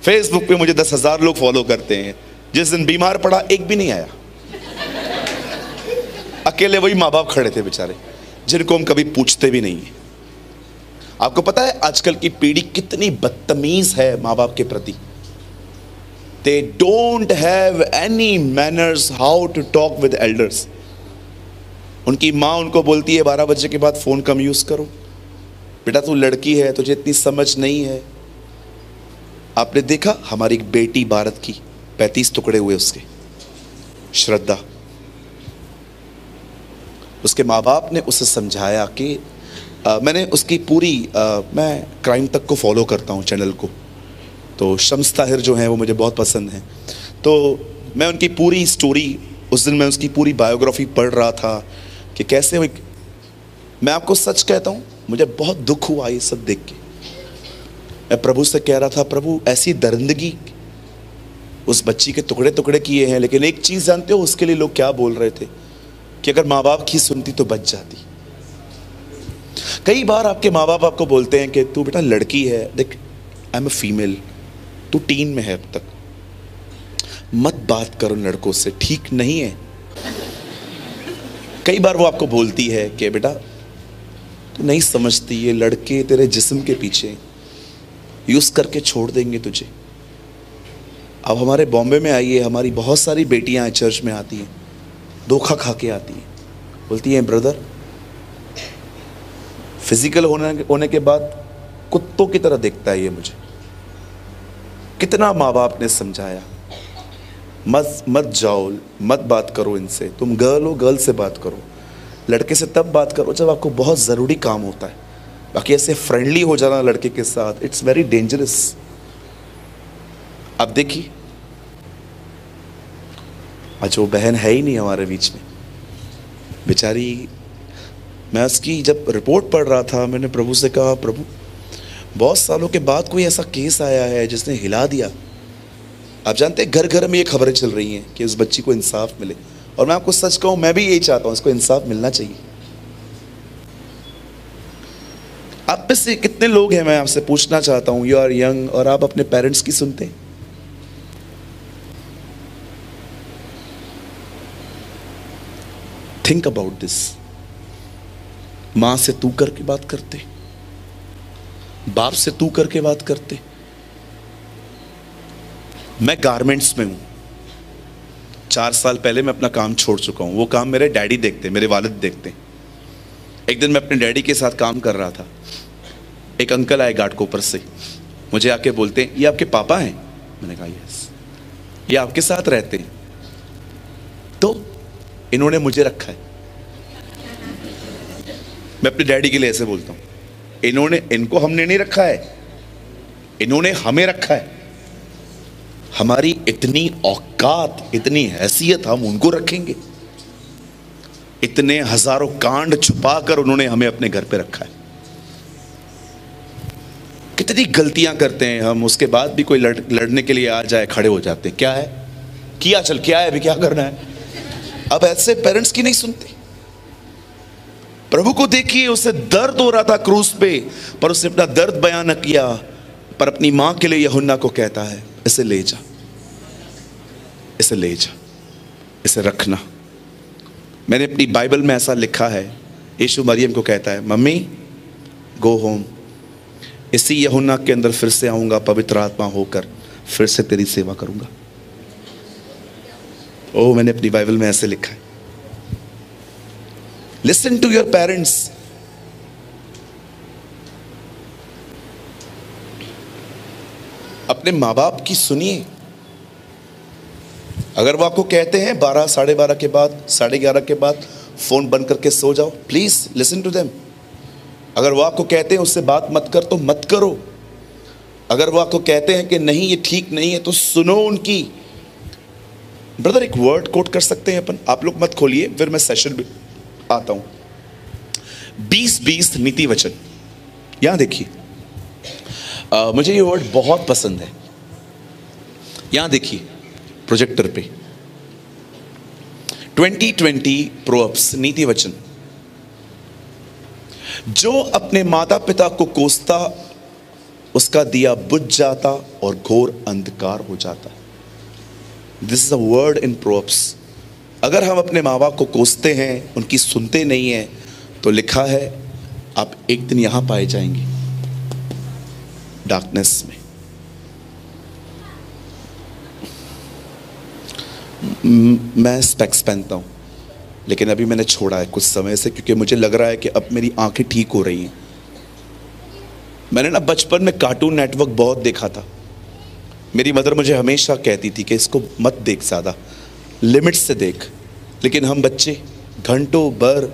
फेसबुक पे मुझे 10,000 लोग फॉलो करते हैं। जिस दिन बीमार पड़ा एक भी नहीं आया, अकेले वही माँ बाप खड़े थे बेचारे, जिनको हम कभी पूछते भी नहीं है। आपको पता है आजकल की पीढ़ी कितनी बदतमीज है माँ बाप के प्रति। They don't have any manners how to talk with elders. उनकी माँ उनको बोलती है 12 बजे के बाद फ़ोन कम यूज़ करो, बेटा तू लड़की है, तुझे इतनी समझ नहीं है। आपने देखा हमारी एक बेटी भारत की 35 टुकड़े हुए उसके, श्रद्धा। उसके माँ बाप ने उसे समझाया कि मैंने उसकी पूरी मैं क्राइम तक को फॉलो करता हूँ चैनल को, तो शम्स ताहिर जो हैं वो मुझे बहुत पसंद हैं, तो मैं उनकी पूरी स्टोरी, उस दिन मैं उसकी पूरी बायोग्राफी पढ़ रहा था कि कैसे वो, मैं आपको सच कहता हूँ मुझे बहुत दुख हुआ ये सब देख के। मैं प्रभु से कह रहा था, प्रभु ऐसी दरिंदगी, उस बच्ची के टुकड़े टुकड़े किए हैं, लेकिन एक चीज़ जानते हो उसके लिए लोग क्या बोल रहे थे कि अगर माँ बाप की सुनती तो बच जाती। कई बार आपके माँ बाप आपको बोलते हैं कि तू बेटा लड़की है, देख आई एम अ फीमेल, तू टीन में है अब तक, मत बात करो लड़कों से, ठीक नहीं है। कई बार वो आपको बोलती है कि बेटा तू नहीं समझती, ये लड़के तेरे जिस्म के पीछे यूज करके छोड़ देंगे तुझे। अब हमारे बॉम्बे में आइए, हमारी बहुत सारी बेटियां चर्च में आती हैं, धोखा खा के आती हैं, बोलती हैं ब्रदर फिजिकल होने के बाद कुत्तों की तरह देखता है ये मुझे। कितना माँ बाप ने समझाया मत जाओ, मत बात करो इनसे, तुम गर्ल हो गर्ल से बात करो, लड़के से तब बात करो जब आपको बहुत ज़रूरी काम होता है, बाकी ऐसे फ्रेंडली हो जाना लड़के के साथ, इट्स वेरी डेंजरस। अब देखिए आज वो बहन है ही नहीं हमारे बीच में बेचारी। मैं उसकी जब रिपोर्ट पढ़ रहा था, मैंने प्रभु से कहा, प्रभु बहुत सालों के बाद कोई ऐसा केस आया है जिसने हिला दिया। आप जानते हैं घर घर में ये खबरें चल रही हैं कि उस बच्ची को इंसाफ मिले, और मैं आपको सच कहूं मैं भी यही चाहता हूं, इसको इंसाफ मिलना चाहिए। आप में से कितने लोग हैं, मैं आपसे पूछना चाहता हूं, यू आर यंग और आप अपने पेरेंट्स की सुनते हैं? Think about this. मां से तू करके बात करते, बाप से तू करके बात करते। मैं गारमेंट्स में हूं, 4 साल पहले मैं अपना काम छोड़ चुका हूं, वो काम मेरे डैडी देखते, मेरे वालिद देखते। एक दिन मैं अपने डैडी के साथ काम कर रहा था, एक अंकल आए घाटकोपर से, मुझे आके बोलते हैं ये आपके पापा हैं? मैंने कहा यस। ये आपके साथ रहते हैं? तो इन्होंने मुझे रखा है। मैं अपने डैडी के लिए ऐसे बोलता हूं, इनको हमने नहीं रखा है, इन्होंने हमें रखा है। हमारी इतनी औकात, इतनी हैसियत, हम उनको रखेंगे? इतने हजारों कांड छुपा कर उन्होंने हमें अपने घर पे रखा है। कितनी गलतियां करते हैं हम, उसके बाद भी कोई लड़ने के लिए आ जाए खड़े हो जाते हैं, क्या है किया, चल क्या है अभी क्या करना है। अब ऐसे पेरेंट्स की नहीं सुनते। प्रभु को देखिए, उसे दर्द हो रहा था क्रूस पे, पर उसने अपना दर्द बयान न किया, पर अपनी मां के लिए यूहन्ना को कहता है इसे ले जा, इसे ले जा, इसे रखना। मैंने अपनी बाइबल में ऐसा लिखा है, यीशु मरियम को कहता है मम्मी गो होम, इसी यूहन्ना के अंदर फिर से आऊंगा पवित्र आत्मा होकर, फिर से तेरी सेवा करूंगा। ओ मैंने अपनी बाइबल में ऐसे लिखा है। Listen to your parents. अपने माँ बाप की सुनिए। अगर वो आपको कहते हैं 12, 12:30 के बाद, 11:30 के बाद फोन बंद करके सो जाओ, प्लीज लिसन टू देम। अगर वो आपको कहते हैं उससे बात मत कर तो मत करो। अगर वो आपको कहते हैं कि नहीं ये ठीक नहीं है तो सुनो उनकी। ब्रदर एक वर्ड कोट कर सकते हैं अपन, आप लोग मत खोलिए, फिर मैं सेशन में आता हूं। 20-20 नीति वचन, यहां देखिए, मुझे ये वर्ड बहुत पसंद है। यहां देखिए प्रोजेक्टर पे 2020 प्रोवर्ब्स नीति वचन। जो अपने माता पिता को कोसता उसका दिया बुझ जाता और घोर अंधकार हो जाता। This is a word in proverbs. अगर हम अपने माँ बाप को कोसते हैं, उनकी सुनते नहीं हैं, तो लिखा है आप एक दिन यहां पाए जाएंगे डार्कनेस में। मैं स्पेक्स पहनता हूं, लेकिन अभी मैंने छोड़ा है कुछ समय से, क्योंकि मुझे लग रहा है कि अब मेरी आंखें ठीक हो रही हैं। मैंने ना बचपन में कार्टून नेटवर्क बहुत देखा था। मेरी मदर मुझे हमेशा कहती थी कि इसको मत देख, ज़्यादा लिमिट से देख। लेकिन हम बच्चे घंटों भर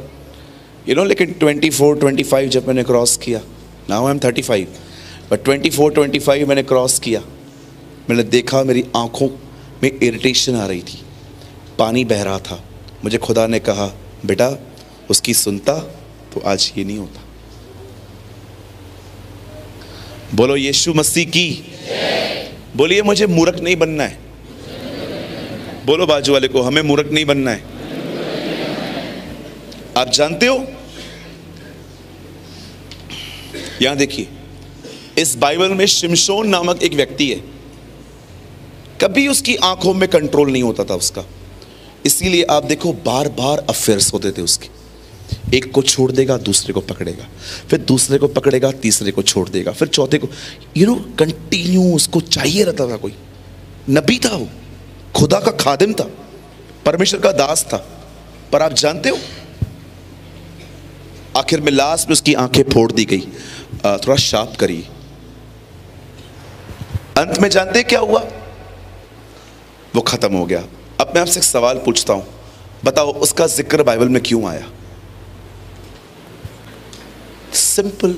लेकिन 24-25 जब मैंने क्रॉस किया, नाउ आई एम 35, बट 24-25 मैंने क्रॉस किया, मैंने देखा मेरी आंखों में इरिटेशन आ रही थी, पानी बह रहा था। मुझे खुदा ने कहा, बेटा उसकी सुनता तो आज ये नहीं होता। बोलो यीशु मसीह की। बोलिए मुझे मूर्ख नहीं बनना है। बोलो बाजू वाले को, हमें मूर्ख नहीं बनना है। आप जानते हो, यहां देखिए, इस बाइबल में शिमशोन नामक एक व्यक्ति है, कभी उसकी आंखों में कंट्रोल नहीं होता था उसका। इसीलिए आप देखो बार बार अफेयर्स होते थे उसके। एक को छोड़ देगा, दूसरे को पकड़ेगा, फिर दूसरे को पकड़ेगा, तीसरे को छोड़ देगा, फिर चौथे को। कंटिन्यू उसको चाहिए रहता था। कोई नबी था, वो खुदा का खादिम था, परमेश्वर का दास था। पर आप जानते हो, आखिर में लास्ट में उसकी आंखें फोड़ दी गई। थोड़ा शार्प करिए। अंत में जानते क्या हुआ? वो खत्म हो गया। अब मैं आपसे एक सवाल पूछता हूं, बताओ उसका जिक्र बाइबल में क्यों आया? सिंपल,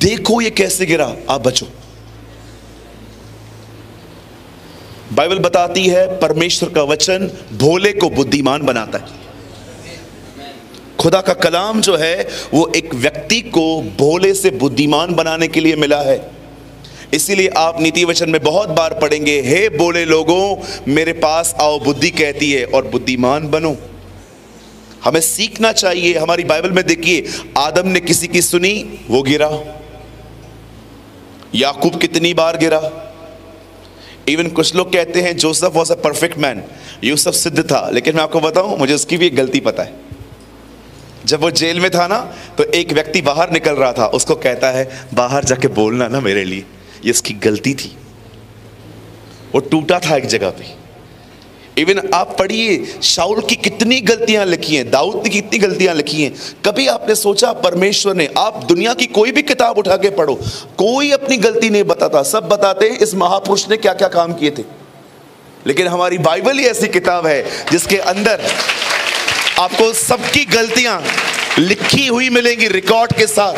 देखो ये कैसे गिरा, आप बचो। बाइबल बताती है परमेश्वर का वचन भोले को बुद्धिमान बनाता है। खुदा का कलाम जो है वो एक व्यक्ति को भोले से बुद्धिमान बनाने के लिए मिला है। इसीलिए आप नीति वचन में बहुत बार पढ़ेंगे, हे भोले लोगों मेरे पास आओ, बुद्धि कहती है, और बुद्धिमान बनो। हमें सीखना चाहिए। हमारी बाइबल में देखिए, आदम ने किसी की सुनी, वो गिरा। याकूब कितनी बार गिरा। इवन कुछ लोग कहते हैं Joseph was a perfect man, Yusuf सिद्ध था। लेकिन मैं आपको बताऊं, मुझे उसकी भी एक गलती पता है। जब वो जेल में था ना, तो एक व्यक्ति बाहर निकल रहा था, उसको कहता है बाहर जाके बोलना ना मेरे लिए। ये उसकी गलती थी, वो टूटा था एक जगह पे। इवन आप पढ़िए, शाऊल की कितनी गलतियां लिखी हैं, दाऊद की कितनी गलतियां लिखी हैं। कभी आपने सोचा परमेश्वर ने, आप दुनिया की कोई भी किताब उठा के पढ़ो, कोई अपनी गलती नहीं बताता, सब बताते हैं इस महापुरुष ने क्या क्या काम किए थे। लेकिन हमारी बाइबल ही ऐसी किताब है जिसके अंदर आपको सबकी गलतियां लिखी हुई मिलेंगी, रिकॉर्ड के साथ।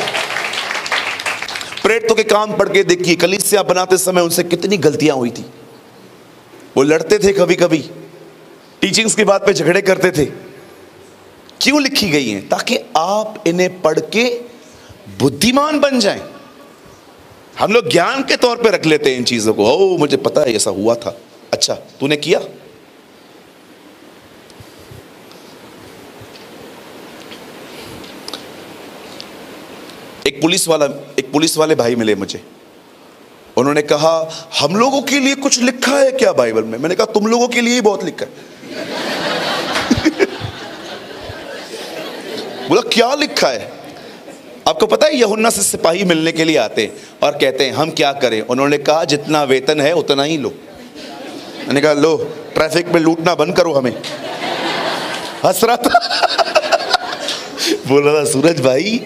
प्रेरितों के काम पढ़ के देखिए, कलीसिया बनाते समय उनसे कितनी गलतियां हुई थी। वो लड़ते थे, कभी कभी टीचिंग्स की बात पे झगड़े करते थे। क्यों लिखी गई हैं? ताकि आप इन्हें पढ़ के बुद्धिमान बन जाएं। हम लोग ज्ञान के तौर पे रख लेते हैं इन चीजों को। ओ मुझे पता है ऐसा हुआ था, अच्छा तूने किया। एक पुलिस वाले भाई मिले मुझे। उन्होंने कहा हम लोगों के लिए कुछ लिखा है क्या बाइबल में? मैंने कहा तुम लोगों के लिए ही बहुत लिखा है। बोला क्या लिखा है? आपको पता है यूहन्ना से सिपाही मिलने के लिए आते हैं और कहते हैं हम क्या करें? उन्होंने कहा जितना वेतन है उतना ही लो। मैंने कहा लो, ट्रैफिक में लूटना बंद करो हमें। हंस रहा था। बोल रहा था सूरज भाई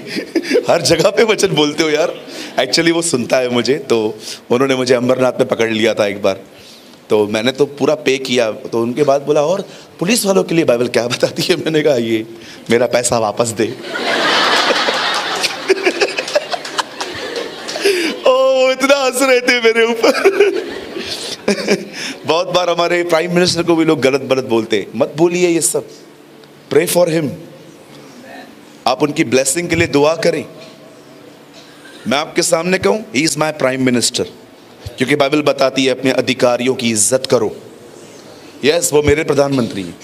हर जगह पे वचन बोलते हो यार। एक्चुअली वो सुनता है मुझे, तो उन्होंने मुझे अंबरनाथ में पकड़ लिया था एक बार, तो मैंने तो पूरा पे किया। तो उनके बाद बोला और पुलिस वालों के लिए बाइबल क्या बताती है? मैंने कहा ये मेरा पैसा वापस दे। ओ इतना हंस रहे थे मेरे ऊपर। बहुत बार हमारे प्राइम मिनिस्टर को भी लोग गलत बोलते। मत बोलिए ये सब, प्रे फॉर हिम। आप उनकी ब्लेसिंग के लिए दुआ करें। मैं आपके सामने कहूं, he is my prime minister, क्योंकि बाइबल बताती है अपने अधिकारियों की इज्जत करो। यस, वो मेरे प्रधानमंत्री हैं।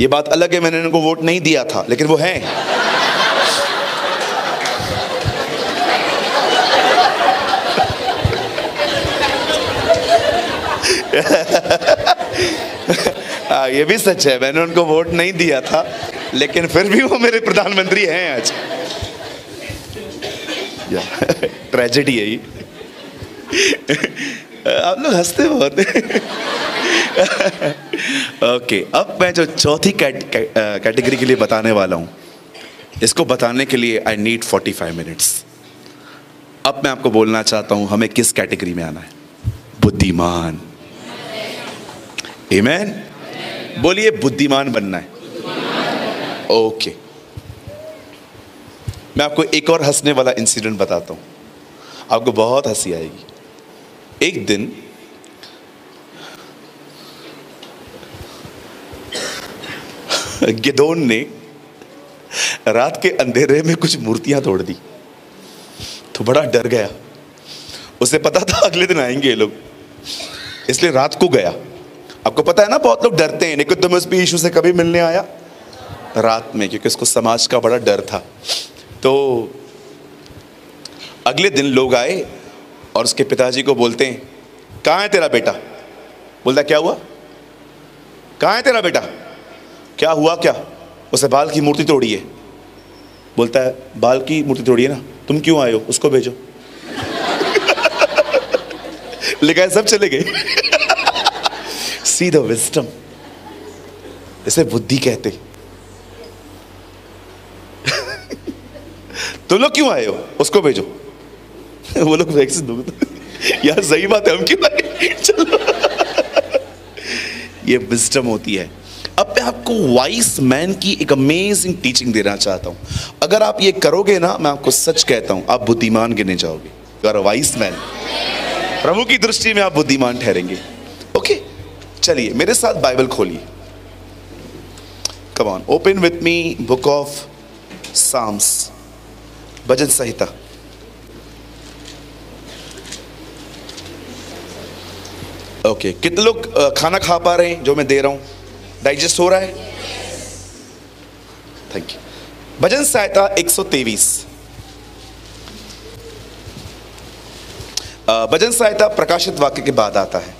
ये बात अलग है, मैंने उनको वोट नहीं दिया था, लेकिन वो हैं। ये भी सच है, मैंने उनको वोट नहीं दिया था, लेकिन फिर भी वो मेरे प्रधानमंत्री हैं आज। ट्रेजेडी है ये। आप लोग हंसते बहुत हैं। ओके, अब मैं जो चौथी कैटेगरी के लिए बताने वाला हूं, इसको बताने के लिए आई नीड 45 मिनट्स। अब मैं आपको बोलना चाहता हूं हमें किस कैटेगरी में आना है। बुद्धिमान। आमीन। बोलिए, बुद्धिमान बनना है। ओके, मैं आपको एक और हंसने वाला इंसिडेंट बताता हूं, आपको बहुत हंसी आएगी। एक दिन गिदोन ने रात के अंधेरे में कुछ मूर्तियां तोड़ दी, तो बड़ा डर गया। उसे पता था अगले दिन आएंगे ये लोग, इसलिए रात को गया। आपको पता है ना, बहुत लोग डरते हैं। निकोदेमुस भी यीशु से कभी मिलने आया रात में, क्योंकि उसको समाज का बड़ा डर था। तो अगले दिन लोग आए और उसके पिताजी को बोलते हैं, कहाँ है तेरा बेटा? बोलता, क्या हुआ? कहाँ है तेरा बेटा? क्या हुआ? क्या? उसे बाल की मूर्ति तोड़ी है। बोलता है, बाल की मूर्ति तोड़ी है ना, तुम क्यों आए हो? उसको भेजो। लिखा है सब चले गए। सी द विजडम, इसे बुद्धि कहते। तुम लोग क्यों आए हो? उसको भेजो। वो लोग यार सही बात है, हम क्यों आए? चलो। ये विजडम होती है। अब मैं आपको वाइस मैन की एक अमेजिंग टीचिंग देना चाहता हूं। अगर आप ये करोगे ना, मैं आपको सच कहता हूं, आप बुद्धिमान गिने जाओगे। You are a wise man. प्रभु की दृष्टि में आप बुद्धिमान ठहरेंगे। ओके, चलिए मेरे साथ बाइबल खोलिए। Come on, open with me book of Psalms, भजन संहिता। ओके, कितने लोग खाना खा पा रहे हैं? जो मैं दे रहा हूं डाइजेस्ट हो रहा है? Thank you. भजन संहिता 123। भजन संहिता प्रकाशित वाक्य के बाद आता है।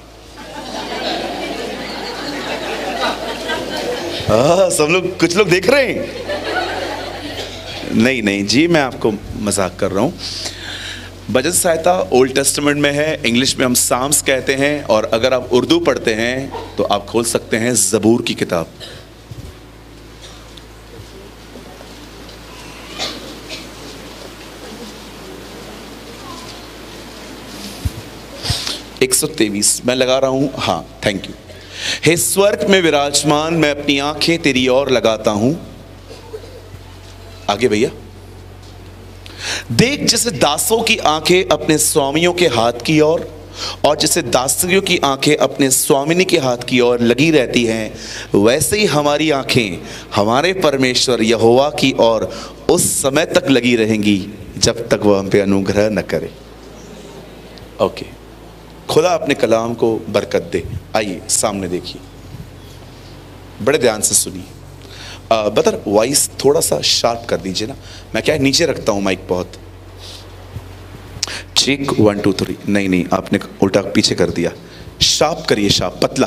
सब लोग, कुछ लोग देख रहे हैं। नहीं जी, मैं आपको मजाक कर रहा हूं। भजन संहिता ओल्ड टेस्टामेंट में है, इंग्लिश में हम साम्स कहते हैं, और अगर आप उर्दू पढ़ते हैं तो आप खोल सकते हैं ज़बूर की किताब। एक 123 मैं लगा रहा हूं। हाँ, थैंक यू। हे स्वर्ग में विराजमान, मैं अपनी आंखें तेरी ओर लगाता हूं। आगे भैया। देख, जैसे दासों की आंखें अपने स्वामियों के हाथ की ओर, और जैसे दासियों की आंखें अपने स्वामिनी के हाथ की ओर लगी रहती हैं, वैसे ही हमारी आंखें हमारे परमेश्वर यहोवा की ओर उस समय तक लगी रहेंगी जब तक वह हम पे अनुग्रह न करे। ओके, खुदा अपने कलाम को बरकत दे। आइए सामने देखिए, बड़े ध्यान से सुनिए। बता, वॉइस थोड़ा सा शार्प कर दीजिए ना, मैं क्या नीचे रखता हूं माइक बहुत। चेक 1 2 3। नहीं, आपने उल्टा पीछे कर दिया। शार्प करिए, शार्प, पतला।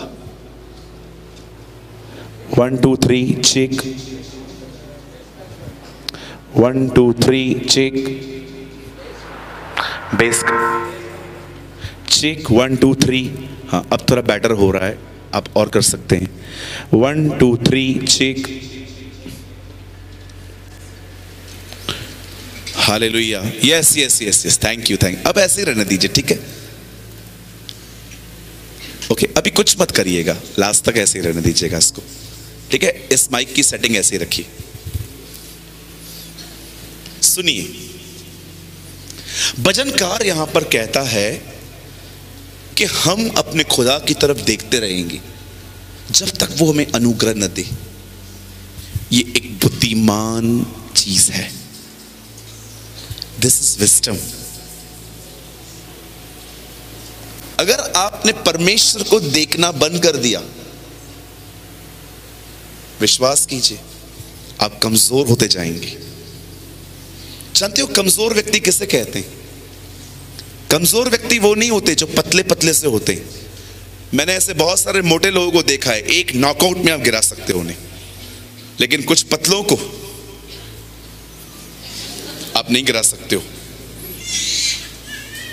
1 2 3 चेक। 1 2 3 चेक। Base check 1 2 3। हाँ, अब थोड़ा बेटर हो रहा है, आप और कर सकते हैं। 1 2 3 check. Hallelujah. Yes, thank you. अब ऐसे ही रहने दीजिए, ठीक है? ओके, अभी कुछ मत करिएगा, लास्ट तक ऐसे ही रहने दीजिएगा इसको, ठीक है? इस माइक की सेटिंग ऐसे ही रखिए। सुनिए, भजनकार यहां पर कहता है कि हम अपने खुदा की तरफ देखते रहेंगे जब तक वो हमें अनुग्रह न दे। ये एक बुद्धिमान चीज है। This is wisdom. अगर आपने परमेश्वर को देखना बंद कर दिया, विश्वास कीजिए आप कमजोर होते जाएंगे। जानते हो कमजोर व्यक्ति किसे कहते हैं? कमजोर व्यक्ति वो नहीं होते जो पतले पतले से होते हैं। मैंने ऐसे बहुत सारे मोटे लोगों को देखा है, एक नॉकआउट में आप गिरा सकते हो उन्हें, लेकिन कुछ पतलों को आप नहीं गिरा सकते हो।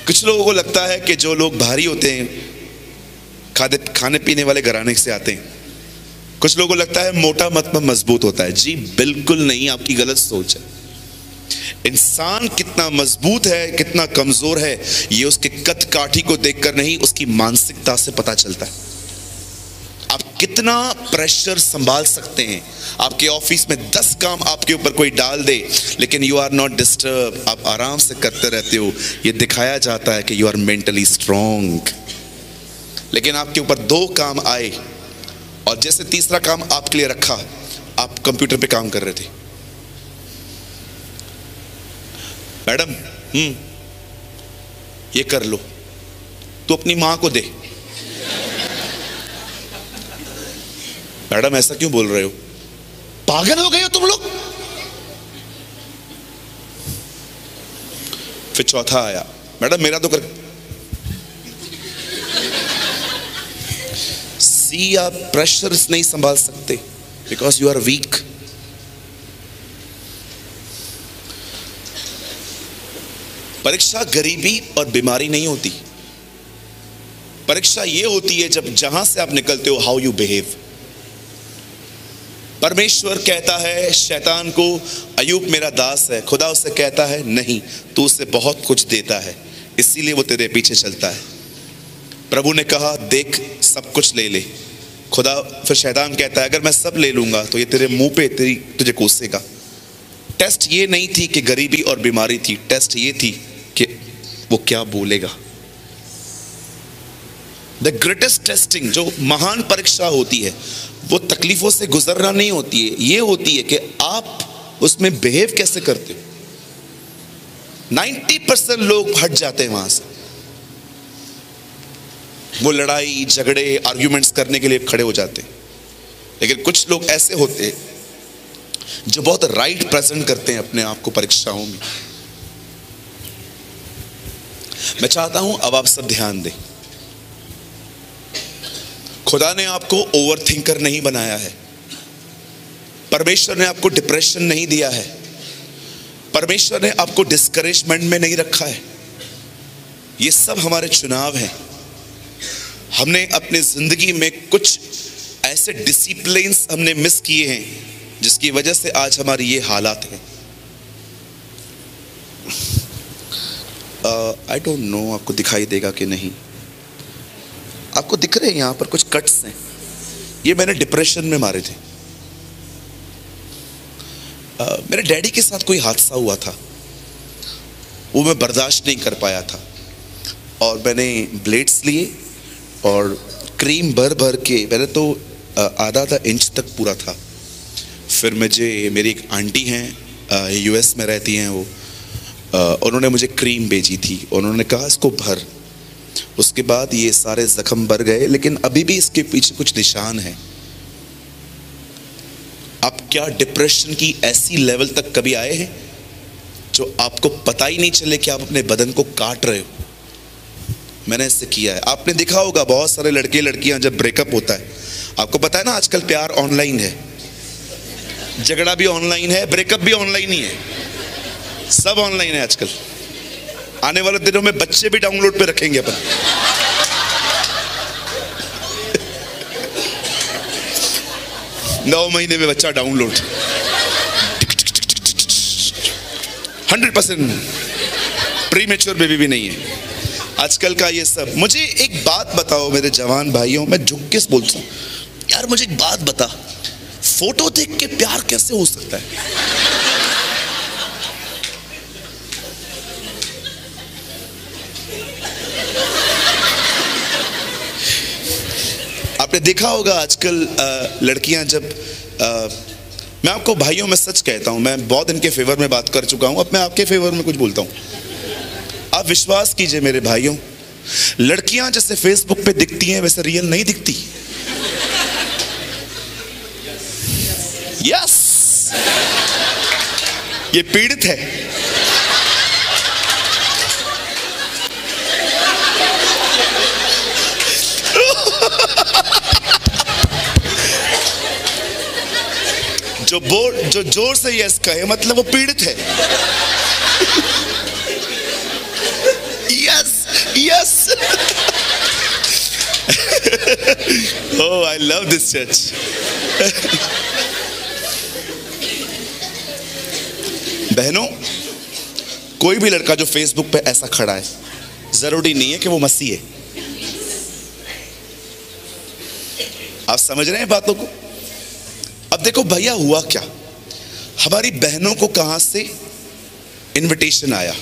कुछ लोगों को लगता है कि जो लोग भारी होते हैं, खाने पीने वाले घराने से आते हैं, कुछ लोगों को लगता है मोटा मतलब मजबूत होता है। जी बिल्कुल नहीं, आपकी गलत सोच है। इंसान कितना मजबूत है, कितना कमजोर है, ये उसके कद काठी को देखकर नहीं, उसकी मानसिकता से पता चलता है। आप कितना प्रेशर संभाल सकते हैं। आपके ऑफिस में 10 काम आपके ऊपर कोई डाल दे, लेकिन यू आर नॉट डिस्टर्ब, आप आराम से करते रहते हो। ये दिखाया जाता है कि यू आर मेंटली स्ट्रॉन्ग। लेकिन आपके ऊपर 2 काम आए और जैसे तीसरा काम आपके लिए रखा, आप कंप्यूटर पे काम कर रहे थे। मैडम ये कर लो, तो अपनी मां को दे। मैडम ऐसा क्यों बोल रहे हो? पागल हो गए हो तुम लोग? फिर चौथा आया, मैडम मेरा तो कर। सी, आप प्रेशर नहीं संभाल सकते बिकॉज यू आर वीक। परीक्षा गरीबी और बीमारी नहीं होती। परीक्षा यह होती है जब जहां से आप निकलते हो, हाउ यू बिहेव। परमेश्वर कहता है शैतान को, अय्यूब मेरा दास है। खुदा उसे कहता है नहीं, तू उसे बहुत कुछ देता है, इसीलिए वो तेरे पीछे चलता है। प्रभु ने कहा देख सब कुछ ले ले। खुदा फिर शैतान कहता है अगर मैं सब ले लूंगा तो ये तेरे मुंह पे तुझे कोसेगा। टेस्ट ये नहीं थी कि गरीबी और बीमारी थी, टेस्ट ये थी कि वो क्या बोलेगा। द ग्रेटेस्ट टेस्टिंग, जो महान परीक्षा होती है, वो तकलीफों से गुजरना नहीं होती है, ये होती है कि आप उसमें बिहेव कैसे करते हो। 90% लोग हट जाते हैं वहां से। वो लड़ाई झगड़े आर्ग्यूमेंट्स करने के लिए खड़े हो जाते हैं। लेकिन कुछ लोग ऐसे होते हैं जो बहुत राइट प्रेजेंट करते हैं अपने आप को परीक्षाओं में। मैं चाहता हूं अब आप सब ध्यान दें। खुदा ने आपको ओवरथिंकर नहीं बनाया है। परमेश्वर ने आपको डिप्रेशन नहीं दिया है। परमेश्वर ने आपको डिस्करेजमेंट में नहीं रखा है। ये सब हमारे चुनाव हैं। हमने अपने जिंदगी में कुछ ऐसे डिसिप्लिन्स हमने मिस किए हैं जिसकी वजह से आज हमारी ये हालात है। आई डोंट नो आपको दिखाई देगा कि नहीं। आपको दिख रहे हैं यहां पर कुछ कट्स हैं, ये मैंने डिप्रेशन में मारे थे। मेरे डैडी के साथ कोई हादसा हुआ था, वो मैं बर्दाश्त नहीं कर पाया था और मैंने ब्लेड्स लिए और क्रीम भर भर के, मैंने तो आधा इंच तक पूरा था। फिर मेरी एक आंटी हैं यूएस में रहती हैं, वो उन्होंने मुझे क्रीम भेजी थी। उन्होंने कहा इसको भर। उसके बाद ये सारे जख्म भर गए, लेकिन अभी भी इसके पीछे कुछ निशान है। आप क्या डिप्रेशन की ऐसी लेवल तक कभी आए हैं जो आपको पता ही नहीं चले कि आप अपने बदन को काट रहे हो? मैंने इससे किया है। आपने देखा होगा बहुत सारे लड़के लड़कियां जब ब्रेकअप होता है, आपको पता है ना आजकल प्यार ऑनलाइन है, झगड़ा भी ऑनलाइन है, ब्रेकअप भी ऑनलाइन ही है, सब ऑनलाइन है आजकल। आने वाले दिनों में बच्चे भी डाउनलोड पे रखेंगे अपन। नौ महीने में बच्चा डाउनलोड, 100% प्रीमेच्योर बेबी भी नहीं है आजकल का ये सब। मुझे एक बात बताओ मेरे जवान भाइयों, मैं झुक के बोलता हूं यार, मुझे एक बात बता, फोटो देख के प्यार कैसे हो सकता है? आपने देखा होगा आजकल लड़कियां जब मैं आपको भाइयों में सच कहता हूं, मैं बहुत इनके फेवर में बात कर चुका हूं, अब मैं आपके फेवर में कुछ बोलता हूं। आप विश्वास कीजिए मेरे भाइयों, लड़कियां जैसे फेसबुक पे दिखती हैं वैसे रियल नहीं दिखती। यस, ये पीड़ित है। जो जोर से यस कहे मतलब वो पीड़ित है। Yes yes. Oh I love this church. बहनों, कोई भी लड़का जो फेसबुक पे ऐसा खड़ा है, जरूरी नहीं है कि वो मसीह है। आप समझ रहे हैं बातों को? अब देखो भैया, हुआ क्या, हमारी बहनों को कहां से इनविटेशन आया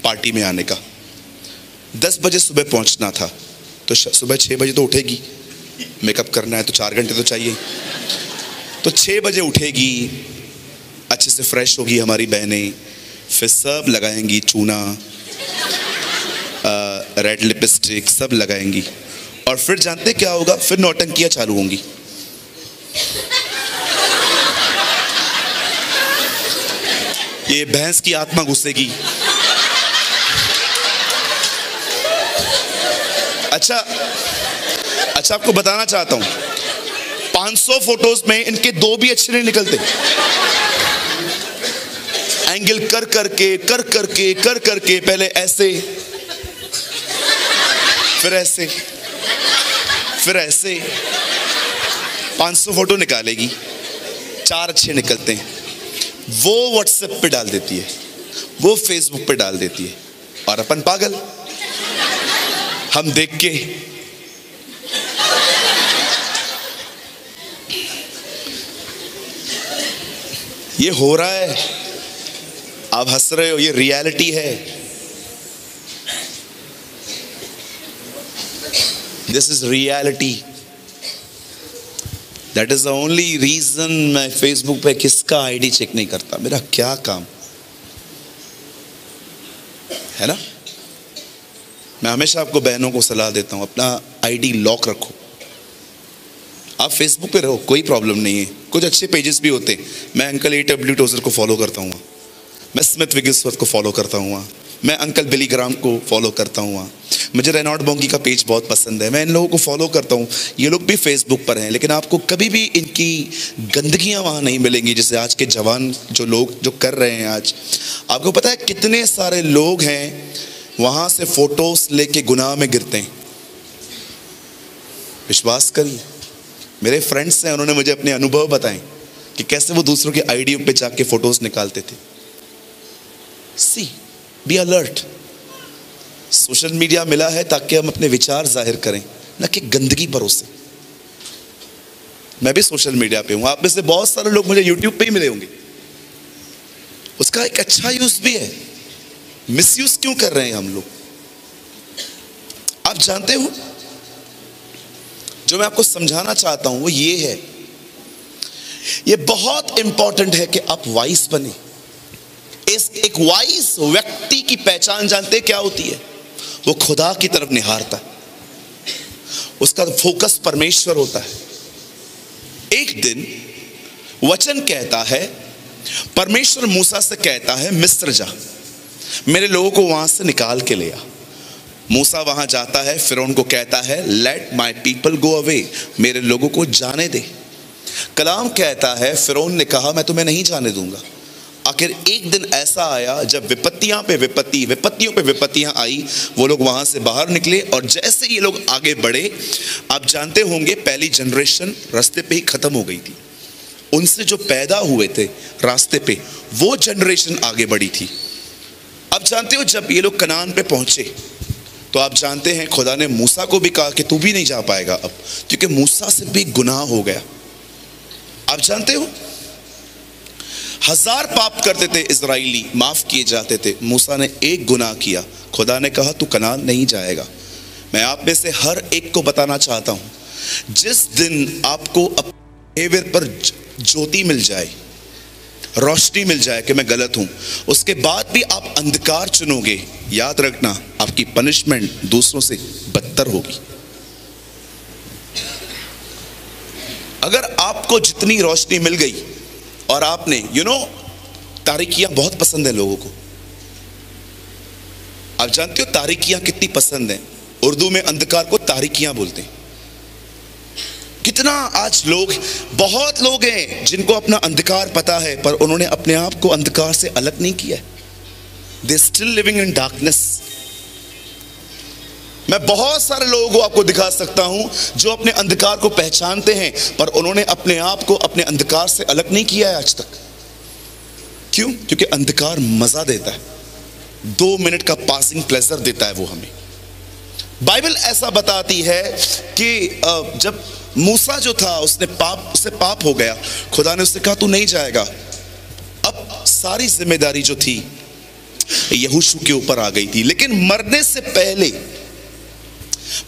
पार्टी में आने का। 10 बजे सुबह पहुंचना था, तो सुबह 6 बजे तो उठेगी, मेकअप करना है तो 4 घंटे तो चाहिए। तो 6 बजे उठेगी, अच्छे से फ्रेश होगी हमारी बहनें, फिर सब लगाएंगी चूना, रेड लिपस्टिक सब लगाएंगी, और फिर जानते क्या होगा, फिर नौटंकियां चालू होंगी। ये भैंस की आत्मा घुसेगी। अच्छा, आपको बताना चाहता हूं, 500 फोटोज में इनके 2 भी अच्छे नहीं निकलते। एंगल कर करके पहले ऐसे, फिर ऐसे, फिर ऐसे 500 फोटो निकालेगी, 4 अच्छे निकलते हैं, वो व्हाट्सएप पे डाल देती है, वो फेसबुक पे डाल देती है, और अपन पागल, हम देख के ये हो रहा है, आप हंस रहे हो, ये रियलिटी है। This is reality. That is the only reason मैं फेसबुक पे किसका आईडी चेक नहीं करता, मेरा क्या काम है ना। मैं हमेशा आपको बहनों को सलाह देता हूं, अपना आईडी लॉक रखो। आप फेसबुक पे रहो, कोई प्रॉब्लम नहीं है, कुछ अच्छे पेजेस भी होते हैं। मैं अंकल A.W. टोजर को फॉलो करता हूँ, मैं स्मिथ विगिलस्वर्थ को फॉलो करता हूँ, मैं अंकल बिली ग्राम को फॉलो करता हूँ, मुझे रेनॉल्ड बोंगी का पेज बहुत पसंद है, मैं इन लोगों को फॉलो करता हूँ। ये लोग भी फेसबुक पर हैं, लेकिन आपको कभी भी इनकी गंदगियाँ वहाँ नहीं मिलेंगी जैसे आज के जवान जो लोग जो कर रहे हैं। आज आपको पता है कितने सारे लोग हैं वहाँ से फोटोज लेके गुनाह में गिरते हैं। विश्वास करिए, मेरे फ्रेंड्स हैं, उन्होंने मुझे अपने अनुभव बताए कि कैसे वो दूसरों के आईडी पे जाके फोटोज निकालते थे। सी, बी अलर्ट। सोशल मीडिया मिला है ताकि हम अपने विचार जाहिर करें, न कि गंदगी परोसे। मैं भी सोशल मीडिया पे हूं, आप में से बहुत सारे लोग मुझे यूट्यूब पे ही मिले होंगे। उसका एक अच्छा यूज भी है, मिसयूज क्यों कर रहे हैं हम लोग? आप जानते हो, जो मैं आपको समझाना चाहता हूं वो ये है, ये बहुत इंपॉर्टेंट है कि आप वाइस बने। एक वाइस व्यक्ति की पहचान जानते क्या होती है? वो खुदा की तरफ निहारता है, उसका फोकस परमेश्वर होता है। एक दिन वचन कहता है, परमेश्वर मूसा से कहता है मिस्र जा, मेरे लोगों को वहां से निकाल के ले आ। मूसा वहां जाता है, फिरौन को कहता है let my people go away, मेरे लोगों को जाने दे। कलाम कहता है फिरौन ने कहा मैं तुम्हें नहीं जाने दूंगा। आखिर एक दिन ऐसा आया जब विपत्तियां पे विपत्ति, विपत्तियों पे विपत्तियां आई, वो लोग वहां से बाहर निकले, और जैसे ये लोग आगे बढ़े, आप जानते होंगे पहली जनरेशन रास्ते पे ही खत्म हो गई थी। उनसे जो पैदा हुए थे रास्ते पे, वो जनरेशन आगे बढ़ी थी। अब जानते हो जब ये लोग कनान पे पहुंचे, तो आप जानते हैं खुदा ने मूसा को भी कहा कि तू भी नहीं जा पाएगा अब, क्योंकि मूसा से भी गुनाह हो गया। आप जानते हो 1000 पाप करते थे इजराइली, माफ किए जाते थे। मूसा ने एक गुनाह किया, खुदा ने कहा तू कनान नहीं जाएगा। मैं आप में से हर एक को बताना चाहता हूं, जिस दिन आपको अपने बिहेवियर पर ज्योति मिल जाए, रोशनी मिल जाए कि मैं गलत हूं, उसके बाद भी आप अंधकार चुनोगे, याद रखना आपकी पनिशमेंट दूसरों से बदतर होगी। अगर आपको जितनी रोशनी मिल गई और आपने तारीकियां बहुत पसंद है लोगों को। आप जानते हो तारीकियां कितनी पसंद है? उर्दू में अंधकार को तारीकियां बोलते हैं। कितना आज लोग, बहुत लोग हैं जिनको अपना अंधकार पता है, पर उन्होंने अपने आप को अंधकार से अलग नहीं किया। They still living in darkness. मैं बहुत सारे लोगों को आपको दिखा सकता हूं जो अपने अंधकार को पहचानते हैं, पर उन्होंने अपने आप को अपने अंधकार से अलग नहीं किया है आज तक। क्यों? क्योंकि अंधकार मजा देता है, 2 मिनट का पासिंग प्लेजर देता है वो हमें। बाइबल ऐसा बताती है कि जब मूसा जो था उससे पाप हो गया, खुदा ने उससे कहा तू नहीं जाएगा। अब सारी जिम्मेदारी जो थी यहोशू के ऊपर आ गई थी। लेकिन मरने से पहले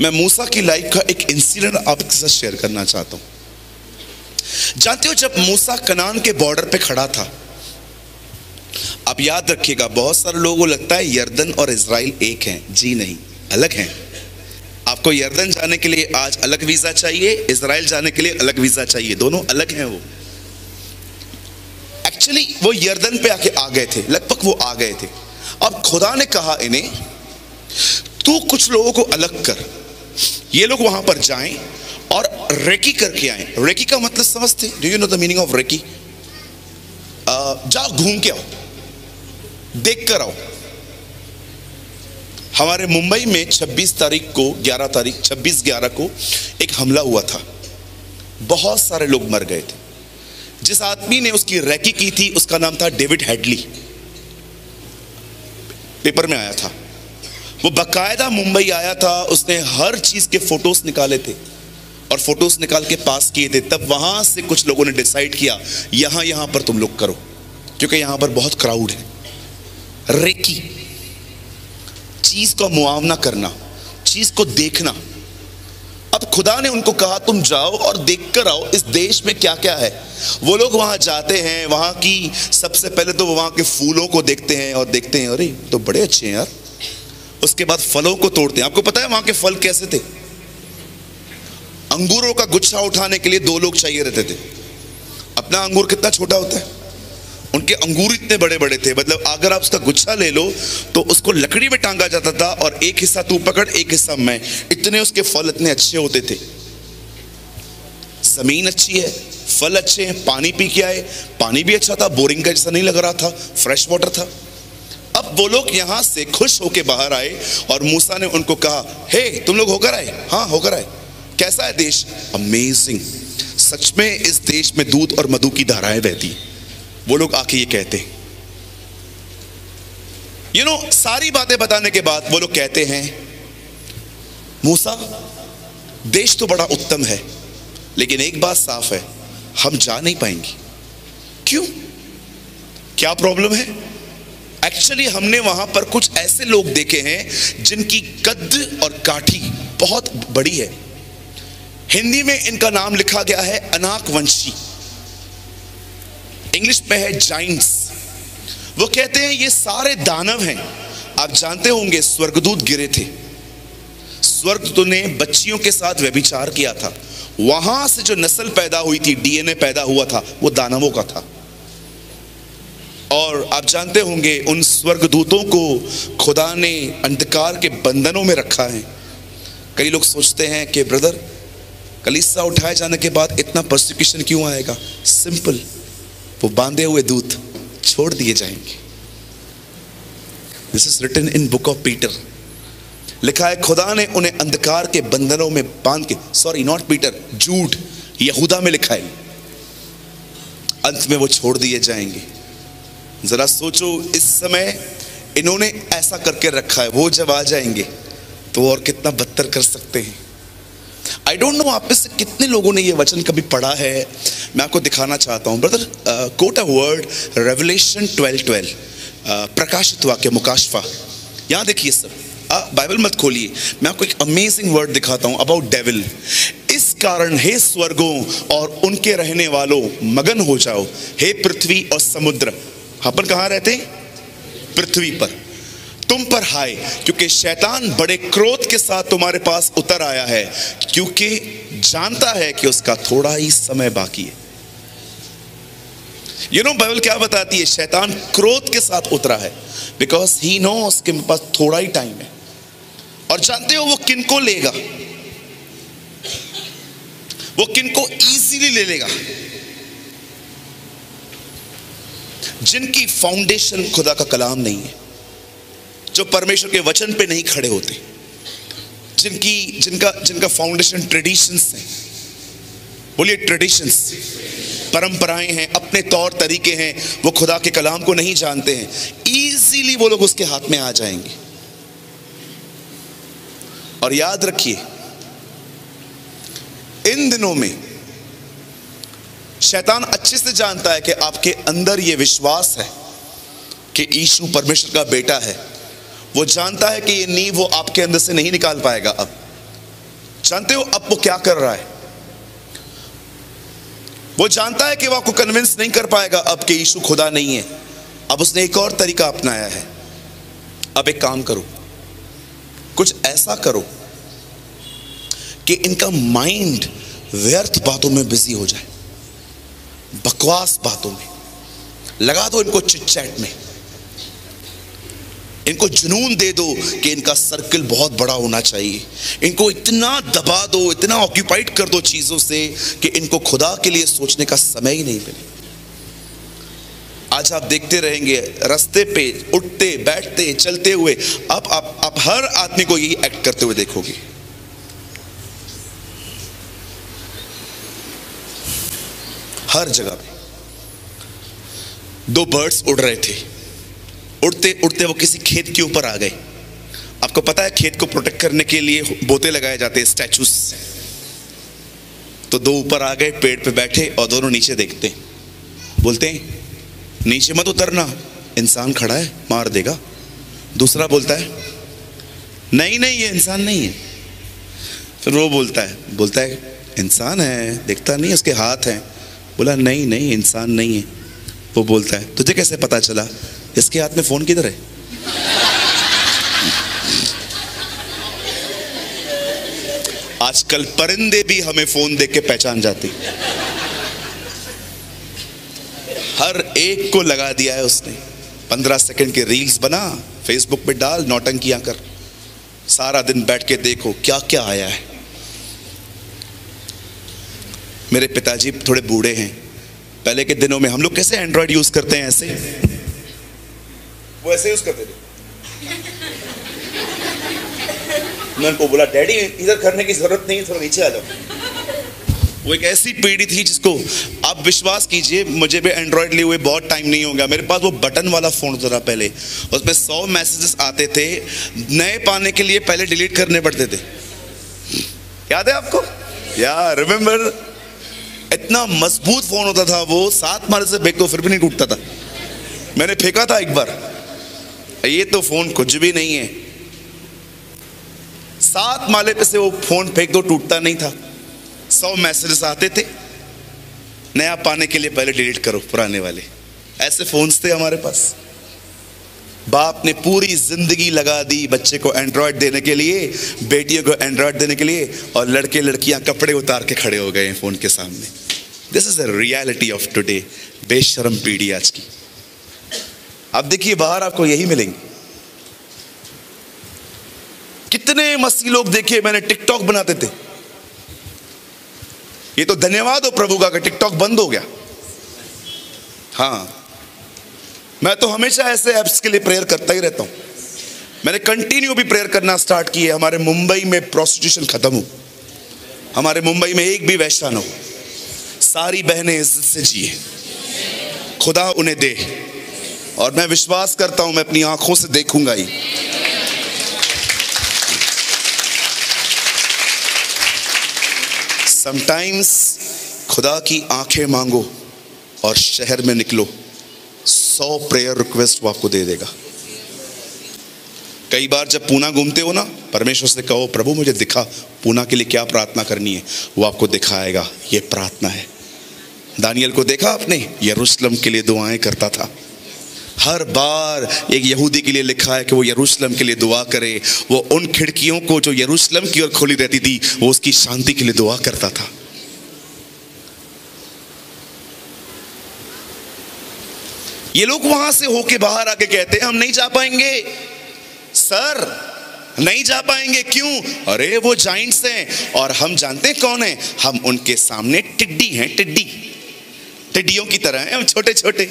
मैं मूसा की लाइफ का एक इंसिडेंट आपके साथ शेयर करना चाहता हूं। जानते हो, जब मूसा कनान के बॉर्डर पे खड़ा था, आप याद रखिएगा, बहुत सारे लोगों को लगता है यर्दन और इजराइल एक हैं। जी नहीं, अलग हैं। आपको यर्दन जाने के लिए आज अलग वीजा चाहिए, इजराइल जाने के लिए अलग वीजा चाहिए, दोनों अलग हैं। वो एक्चुअली वो यर्दन पे आके आ गए थे, लगभग वो आ गए थे। अब खुदा ने कहा इन्हें, तू कुछ लोगों को अलग कर, ये लोग वहां पर जाएं और रेकी करके आए। रेकी का मतलब समझते? Do you know the meaning of reiki? जाओ घूम के आओ, देख कर आओ। हमारे मुंबई में 26 तारीख को 26/11 को एक हमला हुआ था, बहुत सारे लोग मर गए थे। जिस आदमी ने उसकी रेकी की थी उसका नाम था डेविड हेडली, पेपर में आया था। वो बकायदा मुंबई आया था, उसने हर चीज के फोटोज निकाले थे और फोटोज निकाल के पास किए थे। तब वहां से कुछ लोगों ने डिसाइड किया यहां पर तुम लोग करो, क्योंकि यहां पर बहुत क्राउड है। रेकी, चीज का मुआवना करना, चीज को देखना। अब खुदा ने उनको कहा तुम जाओ और देख कर आओ इस देश में क्या क्या है। वो लोग वहां जाते हैं, वहां की सबसे पहले तो वो वहां के फूलों को देखते हैं और देखते हैं अरे तो बड़े अच्छे हैं यार। उसके बाद फलों को तोड़ते हैं। आपको पता है वहां के फल कैसे थे? अंगूरों का गुच्छा उठाने के लिए 2 लोग चाहिए रहते थे। अपना अंगूर कितना छोटा होता है, उनके अंगूर इतने बड़े बड़े थे। मतलब अगर आप उसका गुच्छा ले लो तो उसको लकड़ी में टांगा जाता था और एक हिस्सा तू पकड़ एक हिस्सा मैं, इतने उसके फल इतने अच्छे होते थे। जमीन अच्छी है, फल अच्छे हैं, पानी पी के आए, पानी भी अच्छा था, बोरिंग का जैसा नहीं लग रहा था, फ्रेश वाटर था। अब वो लोग यहां से खुश होके बाहर आए और मूसा ने उनको कहा हे तुम लोग होकर आए? हाँ होकर आए। कैसा है देश? अमेजिंग, सच में इस देश में दूध और मधु की धाराएं बहती हैं। वो लोग आके ये कहते हैं, यू नो, सारी बातें बताने के बाद वो लोग कहते हैं मूसा देश तो बड़ा उत्तम है, लेकिन एक बात साफ है, हम जा नहीं पाएंगे। क्यों? क्या प्रॉब्लम है? एक्चुअली हमने वहां पर कुछ ऐसे लोग देखे हैं जिनकी कद और काठी बहुत बड़ी है। हिंदी में इनका नाम लिखा गया है अनाकवंशी, इंग्लिश में है जाइंट्स। वो कहते हैं ये सारे दानव हैं। आप जानते होंगे स्वर्गदूत गिरे थे, स्वर्गदूतों ने बच्चियों के साथ व्यभिचार किया था, वहां से जो नस्ल पैदा हुई थी, डीएनए पैदा हुआ था, वो दानवों का था। और आप जानते होंगे उन स्वर्गदूतों को खुदा ने अंधकार के बंधनों में रखा है। कई लोग सोचते हैं कि ब्रदर कलीसिया उठाए जाने के बाद इतना परसिक्यूशन क्यों आएगा? सिंपल, वो बांधे हुए दूत छोड़ दिए जाएंगे। This is written in book of Peter. लिखा है खुदा ने उन्हें अंधकार के बंधनों में बांध के, सॉरी नॉट पीटर, जूड, यहूदा में लिखा है, अंत में वो छोड़ दिए जाएंगे। जरा सोचो, इस समय इन्होंने ऐसा करके रखा है, वो जब आ जाएंगे तो और कितना बदतर कर सकते हैं। आई डोंट नो आप में से कितने लोगों ने ये वचन कभी पढ़ा है। मैं आपको दिखाना चाहता हूं brother, quote a word, Revelation 12:12, प्रकाशित वाक्य, मुकाशफा। यहां देखिए सब, बाइबल मत खोलिए, मैं आपको एक अमेजिंग वर्ड दिखाता हूं अबाउट डेविल। इस कारण हे स्वर्गों और उनके रहने वालों मगन हो जाओ, हे पृथ्वी और समुद्र। अपन कहां रहते? पृथ्वी पर। तुम पर हाय, क्योंकि शैतान बड़े क्रोध के साथ तुम्हारे पास उतर आया है, क्योंकि जानता है कि उसका थोड़ा ही समय बाकी है। यू नो बाइबल क्या बताती है? शैतान क्रोध के साथ उतरा है बिकॉज ही नोस कि मेरे पास थोड़ा ही टाइम है। और जानते हो वो किनको लेगा? वो किनको इजीली ले लेगा? जिनकी फाउंडेशन खुदा का कलाम नहीं है, जो परमेश्वर के वचन पे नहीं खड़े होते, जिनका फाउंडेशन ट्रेडिशंस है, बोलिए ट्रेडिशंस, परंपराएं हैं, अपने तौर तरीके हैं, वो खुदा के कलाम को नहीं जानते हैं, इजीली वो लोग उसके हाथ में आ जाएंगे। और याद रखिए, इन दिनों में शैतान अच्छे से जानता है कि आपके अंदर ये विश्वास है कि यीशु परमेश्वर का बेटा है। वो जानता है कि ये नींव वो आपके अंदर से नहीं निकाल पाएगा। अब जानते हो अब वो क्या कर रहा है? वो जानता है कि वो आपको कन्विंस नहीं कर पाएगा अब कि यीशु खुदा नहीं है। अब उसने एक और तरीका अपनाया है। अब एक काम करो, कुछ ऐसा करो कि इनका माइंड व्यर्थ बातों में बिजी हो जाए, बकवास बातों में लगा दो, इनको चिट चैट में, इनको जुनून दे दो कि इनका सर्कल बहुत बड़ा होना चाहिए। इनको इतना दबा दो, इतना ऑक्यूपाइड कर दो चीजों से कि इनको खुदा के लिए सोचने का समय ही नहीं मिले। आज आप देखते रहेंगे रास्ते पे उठते बैठते चलते हुए, आप हर आदमी को यही एक्ट करते हुए देखोगे। हर जगह पे दो बर्ड्स उड़ रहे थे, उड़ते उड़ते वो किसी खेत के ऊपर आ गए। आपको पता है खेत को प्रोटेक्ट करने के लिए बोते लगाए जाते हैं, स्टैचूज। तो दो ऊपर आ गए, पेड़ पे बैठे और दोनों नीचे देखते हैं, बोलते हैं नीचे मत उतरना, इंसान खड़ा है मार देगा। दूसरा बोलता है नहीं नहीं ये इंसान नहीं है। फिर वो बोलता है इंसान है, दिखता नहीं, उसके हाथ हैं। बोला नहीं नहीं इंसान नहीं है। वो बोलता है तुझे कैसे पता चला? इसके हाथ में फोन किधर है? आजकल परिंदे भी हमें फोन देख के पहचान जाते। हर एक को लगा दिया है उसने। 15 सेकंड के रील्स बना, फेसबुक पे डाल, नौटंकियां कर, सारा दिन बैठ के देखो क्या क्या आया है। मेरे पिताजी थोड़े बूढ़े हैं। पहले के दिनों में हम लोग कैसे एंड्रॉइड यूज करते हैं, ऐसे वो ऐसे यूज करते थे। मैं उनको बोला डैडी इधर करने की जरूरत नहीं, थोड़ा नीचे आ जाओ। वो एक ऐसी पीढ़ी थी जिसको आप विश्वास कीजिए, मुझे भी एंड्रॉइड लिए हुए बहुत टाइम नहीं होगा। मेरे पास वो बटन वाला फोन था पहले, उसमें 100 मैसेजेस आते थे, नए पाने के लिए पहले डिलीट करने पड़ते थे। याद है आपको? यार रिमेम्बर, इतना मजबूत फोन होता था वो, 7 मारे से फेंक दो फिर भी नहीं टूटता था। मैंने फेंका था एक बार, ये तो फोन कुछ भी नहीं है। 7 माले पे से वो फोन फेंक दो, टूटता नहीं था। 100 मैसेजेस आते थे, नया पाने के लिए पहले डिलीट करो पुराने वाले। ऐसे फोन्स थे हमारे पास। बाप ने पूरी जिंदगी लगा दी बच्चे को एंड्रॉयड देने के लिए, बेटियों को एंड्रॉयड देने के लिए, और लड़के लड़कियां कपड़े उतार के खड़े हो गए फोन के सामने। This is the reality of today. बेशरम पीढ़ी आज की। अब देखिए बाहर आपको यही मिलेंगे। कितने मसीह लोग देखे मैंने टिकटॉक बनाते थे। ये तो धन्यवाद हो प्रभु का कि टिकटॉक बंद हो गया। हाँ, मैं तो हमेशा ऐसे ऐप्स के लिए प्रेयर करता ही रहता हूं। मैंने कंटिन्यू भी प्रेयर करना स्टार्ट किए। हमारे मुंबई में प्रोस्टिट्यूशन खत्म हो, हमारे मुंबई में एक भी वैश्या न हो, सारी बहनें इज्जत से जिए, खुदा उन्हें दे। और मैं विश्वास करता हूं, मैं अपनी आंखों से देखूंगा ही। समटाइम्स खुदा की आंखें मांगो और शहर में निकलो, 100 प्रेयर रिक्वेस्ट वो आपको दे देगा। कई बार जब पूना घूमते हो ना, परमेश्वर से कहो प्रभु मुझे दिखा पूना के लिए क्या प्रार्थना करनी है, वो आपको दिखाएगा ये प्रार्थना है। दानियल को देखा आपने, यरूशलेम के लिए दुआएं करता था। हर बार एक यहूदी के लिए लिखा है कि वो यरूशलेम के लिए दुआ करे। वो उन खिड़कियों को जो यरूशलेम की ओर खुली रहती थी, वो उसकी शांति के लिए दुआ करता था। ये लोग वहां से होके बाहर आके कहते हैं हम नहीं जा पाएंगे सर, नहीं जा पाएंगे। क्यों? अरे वो जाइंट्स हैं और हम जानते हैं कौन है, हम उनके सामने टिड्डी हैं। टिड्डियों की तरह हैं हम, छोटे छोटे।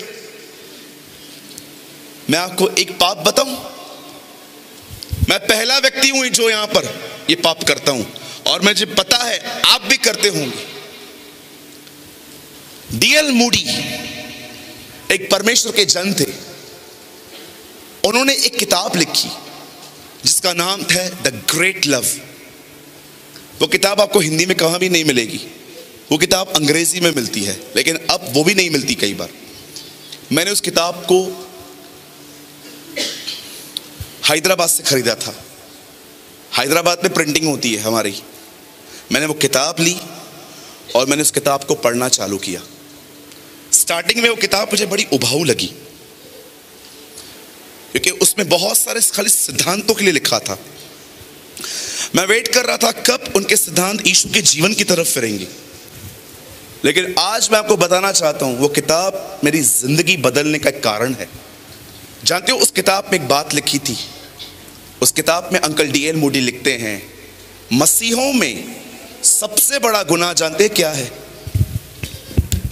मैं आपको एक पाप बताऊं, मैं पहला व्यक्ति हूं जो यहां पर ये पाप करता हूं, और मुझे पता है आप भी करते होंगे। डीएल मूडी एक परमेश्वर के जन थे। उन्होंने एक किताब लिखी जिसका नाम था द ग्रेट लव। वो किताब आपको हिंदी में कहां भी नहीं मिलेगी, वो किताब अंग्रेजी में मिलती है, लेकिन अब वो भी नहीं मिलती कई बार। मैंने उस किताब को हैदराबाद से खरीदा था। हैदराबाद में प्रिंटिंग होती है हमारी। मैंने वो किताब ली और मैंने उस किताब को पढ़ना चालू किया। स्टार्टिंग में वो किताब मुझे बड़ी उबाऊ लगी, क्योंकि उसमें बहुत सारे खाली सिद्धांतों के लिए लिखा था। मैं वेट कर रहा था कब उनके सिद्धांत यीशु के जीवन की तरफ फिरेंगे। लेकिन आज मैं आपको बताना चाहता हूं, वो किताब मेरी जिंदगी बदलने का एक कारण है। जानते हो, उस किताब में एक बात लिखी थी। उस किताब में अंकल डीएल मूडी लिखते हैं, मसीहों में सबसे बड़ा गुनाह जानते हैं क्या है?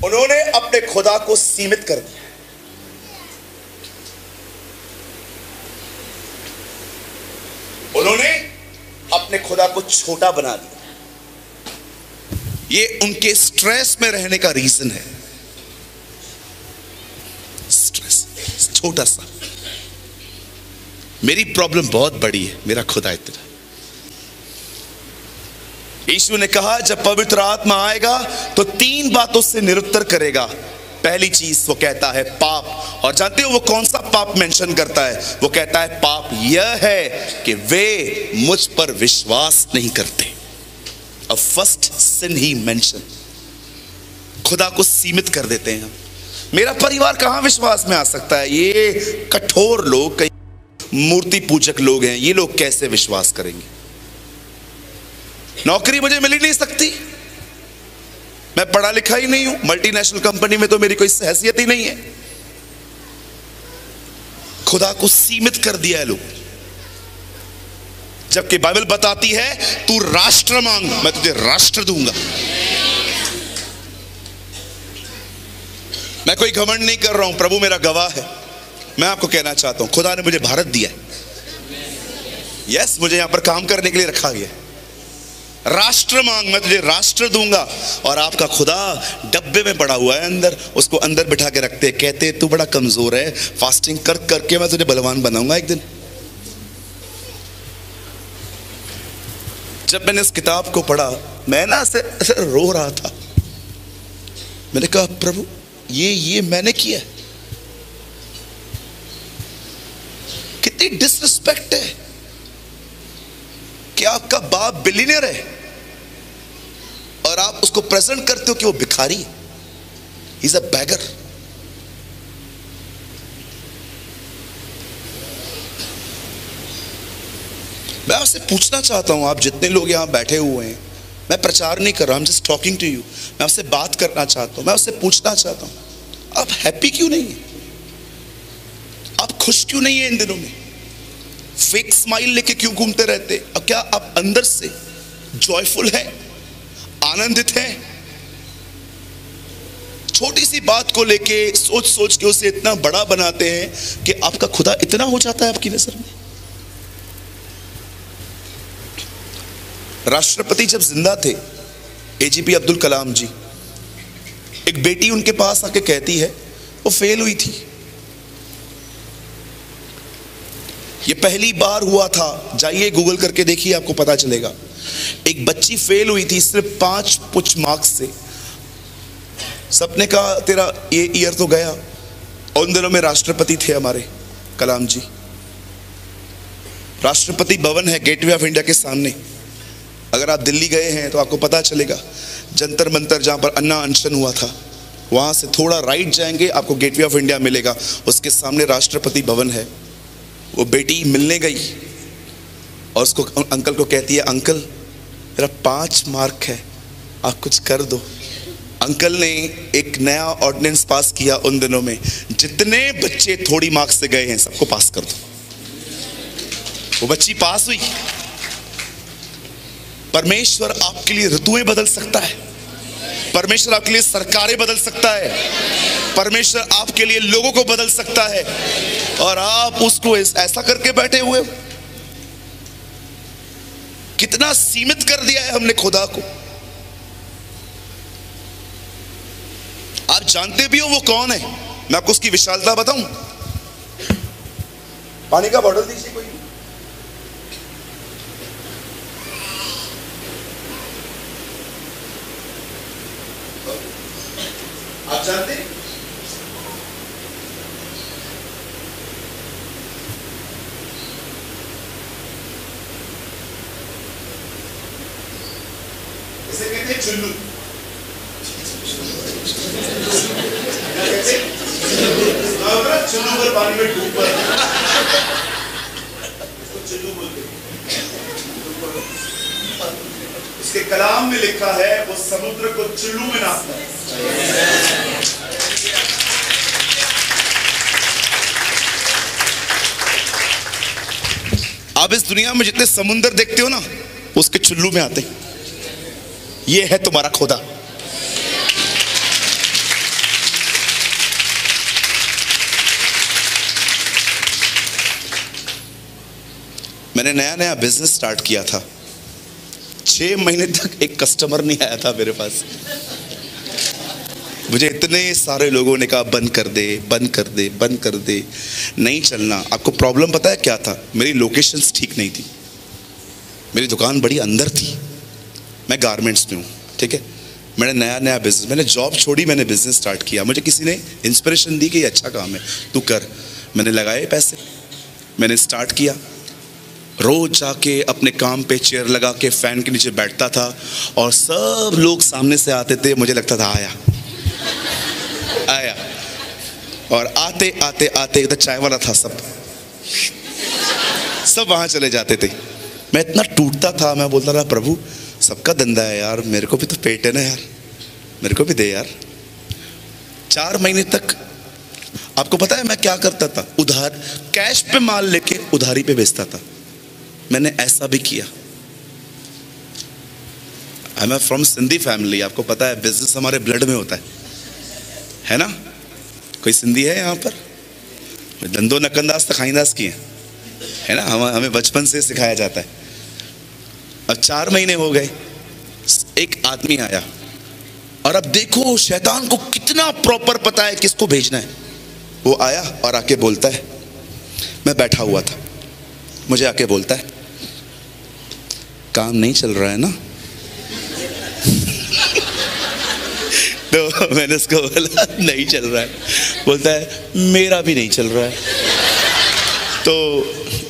उन्होंने अपने खुदा को सीमित कर दिया। उन्होंने अपने खुदा को छोटा बना दिया। ये उनके स्ट्रेस में रहने का रीजन है। स्ट्रेस छोटा सा। मेरी प्रॉब्लम बहुत बड़ी है, मेरा खुदा इतना। यीशु ने कहा जब पवित्र आत्मा आएगा तो 3 बातों से निरुत्तर करेगा। पहली चीज वो कहता है पाप। और जानते हो वो कौन सा पाप मेंशन करता है? वो कहता है पाप यह है कि वे मुझ पर विश्वास नहीं करते। A first sin he mentioned। खुदा को सीमित कर देते हैं हम। मेरा परिवार कहां विश्वास में आ सकता है? ये कठोर लोग, कई मूर्ति पूजक लोग हैं, ये लोग कैसे विश्वास करेंगे? नौकरी मुझे मिल ही नहीं सकती, मैं पढ़ा लिखा ही नहीं हूं, मल्टीनेशनल कंपनी में तो मेरी कोई हैसियत ही नहीं है। खुदा को सीमित कर दिया है लोग, जबकि बाइबल बताती है तू राष्ट्र मांग, मैं तुझे राष्ट्र दूंगा। मैं कोई घमंड नहीं कर रहा हूं, प्रभु मेरा गवाह है। मैं आपको कहना चाहता हूं, खुदा ने मुझे भारत दिया है। यस, मुझे यहां पर काम करने के लिए रखा गया है। राष्ट्र मांग, मैं तुझे राष्ट्र दूंगा। और आपका खुदा डब्बे में पड़ा हुआ है अंदर, उसको अंदर बिठा के रखते हैं, कहते तू बड़ा कमजोर है, फास्टिंग कर करके मैं तुझे बलवान बनाऊंगा एक दिन। जब मैंने इस किताब को पढ़ा, मैं ना ऐसे रो रहा था। मैंने कहा प्रभु ये मैंने किया, कितनी डिसरिस्पेक्ट है कि आपका बाप बिलियनर है और आप उसको प्रेजेंट करते हो कि वो भिखारी है। He is a bagger. मैं आपसे पूछना चाहता हूं, आप जितने लोग यहां बैठे हुए हैं, मैं प्रचार नहीं कर रहा, I'm just talking to you। मैं आपसे बात करना चाहता हूं, मैं आपसे पूछना चाहता हूं, आप हैप्पी क्यों नहीं है? आप खुश क्यों नहीं है इन दिनों में? फेक स्माइल लेके क्यों घूमते रहते? अब क्या आप अंदर से जॉयफुल हैं, आनंदित हैं? छोटी सी बात को लेके सोच सोच के उसे इतना बड़ा बनाते हैं कि आपका खुदा इतना हो जाता है आपकी नजर में। राष्ट्रपति जब जिंदा थे, एजीपी अब्दुल कलाम जी, एक बेटी उनके पास आके कहती है वो फेल हुई थी। ये पहली बार हुआ था, जाइए गूगल करके देखिए, आपको पता चलेगा। एक बच्ची फेल हुई थी सिर्फ 5 कुछ मार्क्स से। सबने कहा तेरा ये ईयर तो गया। और उन दिनों में राष्ट्रपति थे हमारे कलाम जी। राष्ट्रपति भवन है गेटवे ऑफ इंडिया के सामने। अगर आप दिल्ली गए हैं तो आपको पता चलेगा, जंतर मंतर जहां पर अन्ना अनशन हुआ था, वहां से थोड़ा राइट जाएंगे आपको गेटवे ऑफ इंडिया मिलेगा, उसके सामने राष्ट्रपति भवन है। वो बेटी मिलने गई और उसको अंकल को कहती है अंकल मेरा 5 मार्क है, आप कुछ कर दो। अंकल ने एक नया ऑर्डिनेंस पास किया उन दिनों में, जितने बच्चे थोड़ी मार्क्स से गए हैं सबको पास कर दो। वो बच्ची पास हुई। परमेश्वर आपके लिए ऋतुएं बदल सकता है, परमेश्वर आपके लिए सरकारें बदल सकता है, परमेश्वर आपके लिए लोगों को बदल सकता है, और आप उसको ऐसा करके बैठे हुए हो। कितना सीमित कर दिया है हमने खुदा को। आप जानते भी हो वो कौन है? मैं आपको उसकी विशालता बताऊं? पानी का बॉटल दीजिए कोई। आप जानते हैं इसे कहते हैं चुल्लू। चुल्लू पर पानी में डूब पर इसको चुल्लू बोलते हैं। इसके कलाम में लिखा है वो समुद्र को चुल्लू में नापता है। आप इस दुनिया में जितने समुद्र देखते हो ना, उसके चुल्लू में आते हैं। ये है तुम्हारा खुदा। मैंने नया नया बिजनेस स्टार्ट किया था। 6 महीने तक एक कस्टमर नहीं आया था मेरे पास। मुझे इतने सारे लोगों ने कहा बंद कर दे, बंद कर दे, बंद कर दे, नहीं चलना। आपको प्रॉब्लम पता है क्या था? मेरी लोकेशंस ठीक नहीं थी। मेरी दुकान बड़ी अंदर थी। मैं गारमेंट्स में हूँ, ठीक है। मैंने नया बिजनेस, मैंने जॉब छोड़ी, मैंने बिजनेस स्टार्ट किया। मुझे किसी ने इंस्पिरेशन दी कि ये अच्छा काम है, तू कर। मैंने लगाए पैसे, मैंने स्टार्ट किया। रोज जाके अपने काम पे चेयर लगा के फैन के नीचे बैठता था और सब लोग सामने से आते थे। मुझे लगता था आया आया, और आते आते आते इधर चाय वाला था, सब वहां चले जाते थे। मैं इतना टूटता था, मैं बोलता था प्रभु सबका धंधा है यार, मेरे को भी तो पेट है ना यार, मेरे को भी दे यार। 4 महीने तक आपको पता है मैं क्या करता था? उधार, कैश पे माल लेके उधारी पे बेचता था। मैंने ऐसा भी किया। I am from Sindhi family, आपको पता है बिजनेस हमारे ब्लड में होता है ना? कोई सिंधी है यहाँ पर? धंधो नकंदास तो खाईंदास की है ना? हमें बचपन से सिखाया जाता है। अब 4 महीने हो गए, एक आदमी आया, और अब देखो शैतान को कितना प्रॉपर पता है किसको भेजना है। वो आया और आके बोलता है, मैं बैठा हुआ था, मुझे आके बोलता है काम नहीं चल रहा है ना? तो मैंने उसको बोला नहीं चल रहा है। बोलता है मेरा भी नहीं चल रहा है। तो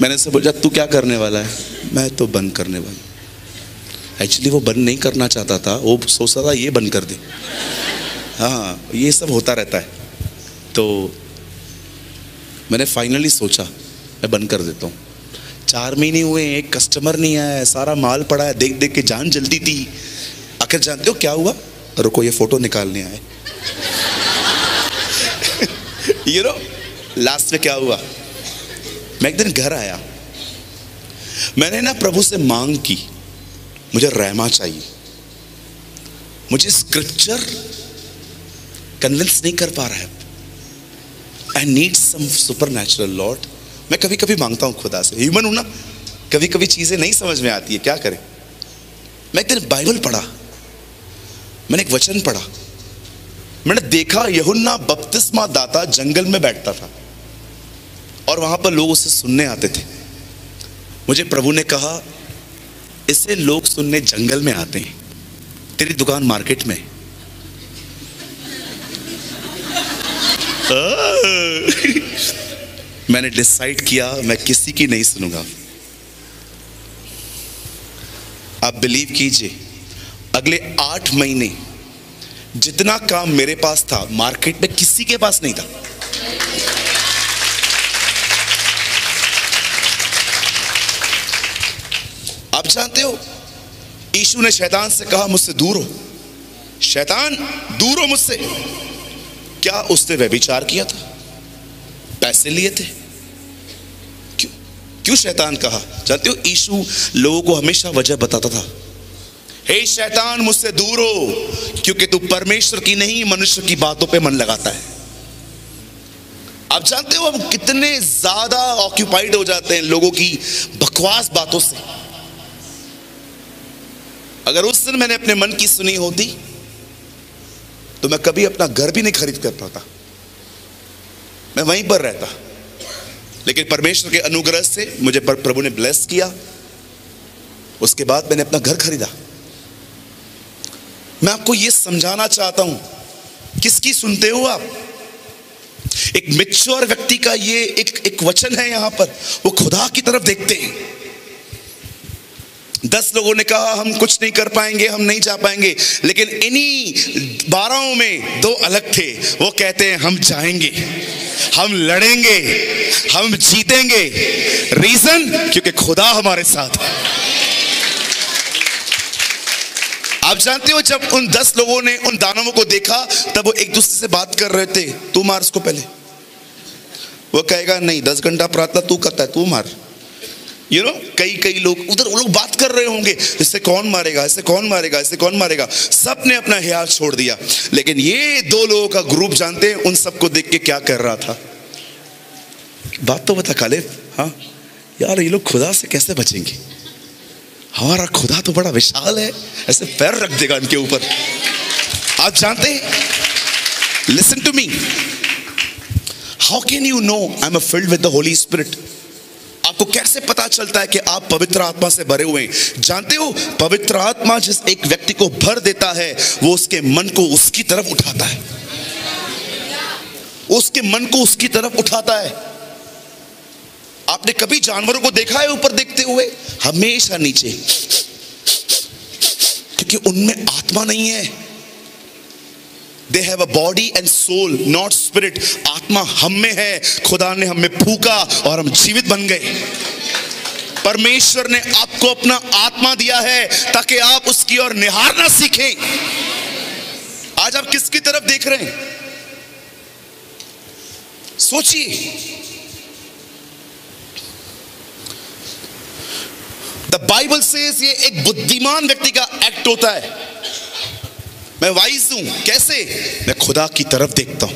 मैंने उससे पूछा तू क्या करने वाला है? मैं तो बंद करने वाला। एक्चुअली वो बंद नहीं करना चाहता था, वो सोचता था ये बंद कर दे। हाँ, ये सब होता रहता है। तो मैंने फाइनली सोचा मैं बंद कर देता हूँ। 4 महीने हुए, एक कस्टमर नहीं आया, सारा माल पड़ा है, देख देख के जान जलती थी। आखिर जानते हो क्या हुआ? रुको ये फोटो निकालने आए। यू नो लास्ट में क्या हुआ? मैं एक दिन घर आया, मैंने ना प्रभु से मांग की, मुझे रहमा चाहिए। मुझे स्क्रिप्चर कन्विंस नहीं कर पा रहा है। I need some supernatural Lord. मैं कभी कभी मांगता हूं खुदा से, ह्यूमन हूं ना, कभी कभी चीजें नहीं समझ में आती है, क्या करें। मैं एक दिन बाइबल पढ़ा, मैंने एक वचन पढ़ा, मैंने देखा यूहन्ना बपतिस्मा दाता जंगल में बैठता था और वहां पर लोग उसे सुनने आते थे। मुझे प्रभु ने कहा इसे लोग सुनने जंगल में आते हैं, तेरी दुकान मार्केट में। मैंने डिसाइड किया मैं किसी की नहीं सुनूंगा। आप बिलीव कीजिए, अगले 8 महीने जितना काम मेरे पास था मार्केट में किसी के पास नहीं था। आप जानते हो यीशु ने शैतान से कहा मुझसे दूर हो, शैतान दूर हो मुझसे। क्या उसने व्यभिचार किया था? पैसे लिए थे? क्यों शैतान कहा? जानते हो यीशु लोगों को हमेशा वजह बताता था, हे शैतान मुझसे दूर हो, क्योंकि तू परमेश्वर की नहीं मनुष्य की बातों पे मन लगाता है। आप जानते हो हम कितने ज्यादा ऑक्यूपाइड हो जाते हैं लोगों की बकवास बातों से। अगर उस दिन मैंने अपने मन की सुनी होती तो मैं कभी अपना घर भी नहीं खरीद कर पाता, मैं वहीं पर रहता। लेकिन परमेश्वर के अनुग्रह से मुझे प्रभु ने ब्लेस किया, उसके बाद मैंने अपना घर खरीदा। मैं आपको यह समझाना चाहता हूं, किसकी सुनते हो आप? एक मैच्योर व्यक्ति का ये एक वचन है यहां पर, वो खुदा की तरफ देखते हैं। 10 लोगों ने कहा हम कुछ नहीं कर पाएंगे, हम नहीं जा पाएंगे, लेकिन इन्हीं 12 में 2 अलग थे। वो कहते हैं हम जाएंगे, हम लड़ेंगे, हम जीतेंगे। रीजन, क्योंकि खुदा हमारे साथ है। आप जानते हो, जब उन 10 लोगों ने उन दानवों को देखा तब वो एक दूसरे से बात कर रहे थे, तू मार उसको पहले। वो कहेगा नहीं, 10 घंटा प्रार्थना तू करता है, तू मार। कई लोग उधर, वो लोग बात कर रहे होंगे, इससे कौन मारेगा, इससे कौन मारेगा, इससे कौन मारेगा। सब ने अपना ख्याल छोड़ दिया। लेकिन ये 2 लोगों का ग्रुप जानते हैं उन सबको देख के क्या कर रहा था? बात तो बता कालेब, हाँ यार ये लोग खुदा से कैसे बचेंगे? हमारा खुदा तो बड़ा विशाल है, ऐसे पैर रख देगा इनके ऊपर। आप जानते हैं, listen to me, how can you know I am filled with the Holy Spirit? आपको कैसे पता चलता है कि आप पवित्र आत्मा से भरे हुए हैं? जानते हो, पवित्र आत्मा जिस एक व्यक्ति को भर देता है वो उसके मन को उसकी तरफ उठाता है, उसके मन को उसकी तरफ उठाता है। आपने कभी जानवरों को देखा है ऊपर देखते हुए? हमेशा नीचे, क्योंकि उनमें आत्मा नहीं है। They have a body and soul, not spirit. आत्मा हम में है, खुदा ने हमें फूका और हम जीवित बन गए। परमेश्वर ने आपको अपना आत्मा दिया है ताकि आप उसकी ओर निहारना सीखें। आज आप किसकी तरफ देख रहे हैं? सोचिए। द बाइबल सेज ये एक बुद्धिमान व्यक्ति का एक्ट होता है। मैं वाइज हूं, कैसे? मैं खुदा की तरफ देखता हूं।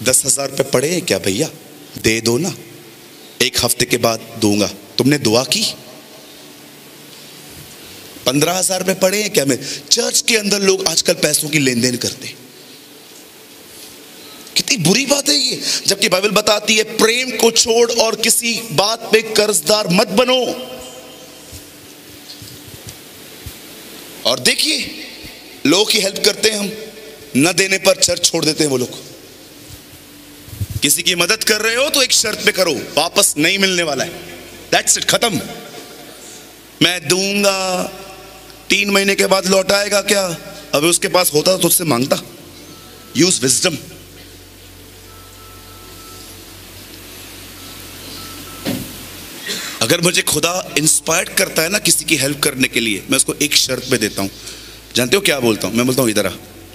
10,000 रुपए पड़े हैं क्या भैया? दे दो ना, 1 हफ्ते के बाद दूंगा। तुमने दुआ की? 15,000 रुपए पड़े हैं क्या? मैं चर्च के अंदर लोग आजकल पैसों की लेन देन करते हैं। कितनी बुरी बात है ये, जबकि बाइबल बताती है प्रेम को छोड़ और किसी बात पे कर्जदार मत बनो। और देखिए, लोगों की हेल्प करते हैं हम, न देने पर चर्च छोड़ देते हैं वो लोग। किसी की मदद कर रहे हो तो एक शर्त पे करो, वापस नहीं मिलने वाला है, दैट्स इट, खत्म। मैं दूंगा, 3 महीने के बाद लौटाएगा क्या? अभी उसके पास होता तो उससे मांगता। Use wisdom. अगर मुझे खुदा इंस्पायर्ड करता है ना किसी की हेल्प करने के लिए, मैं उसको एक शर्त पे देता हूँ। जानते हो क्या बोलता हूँ? मैं बोलता हूँ इधर आ।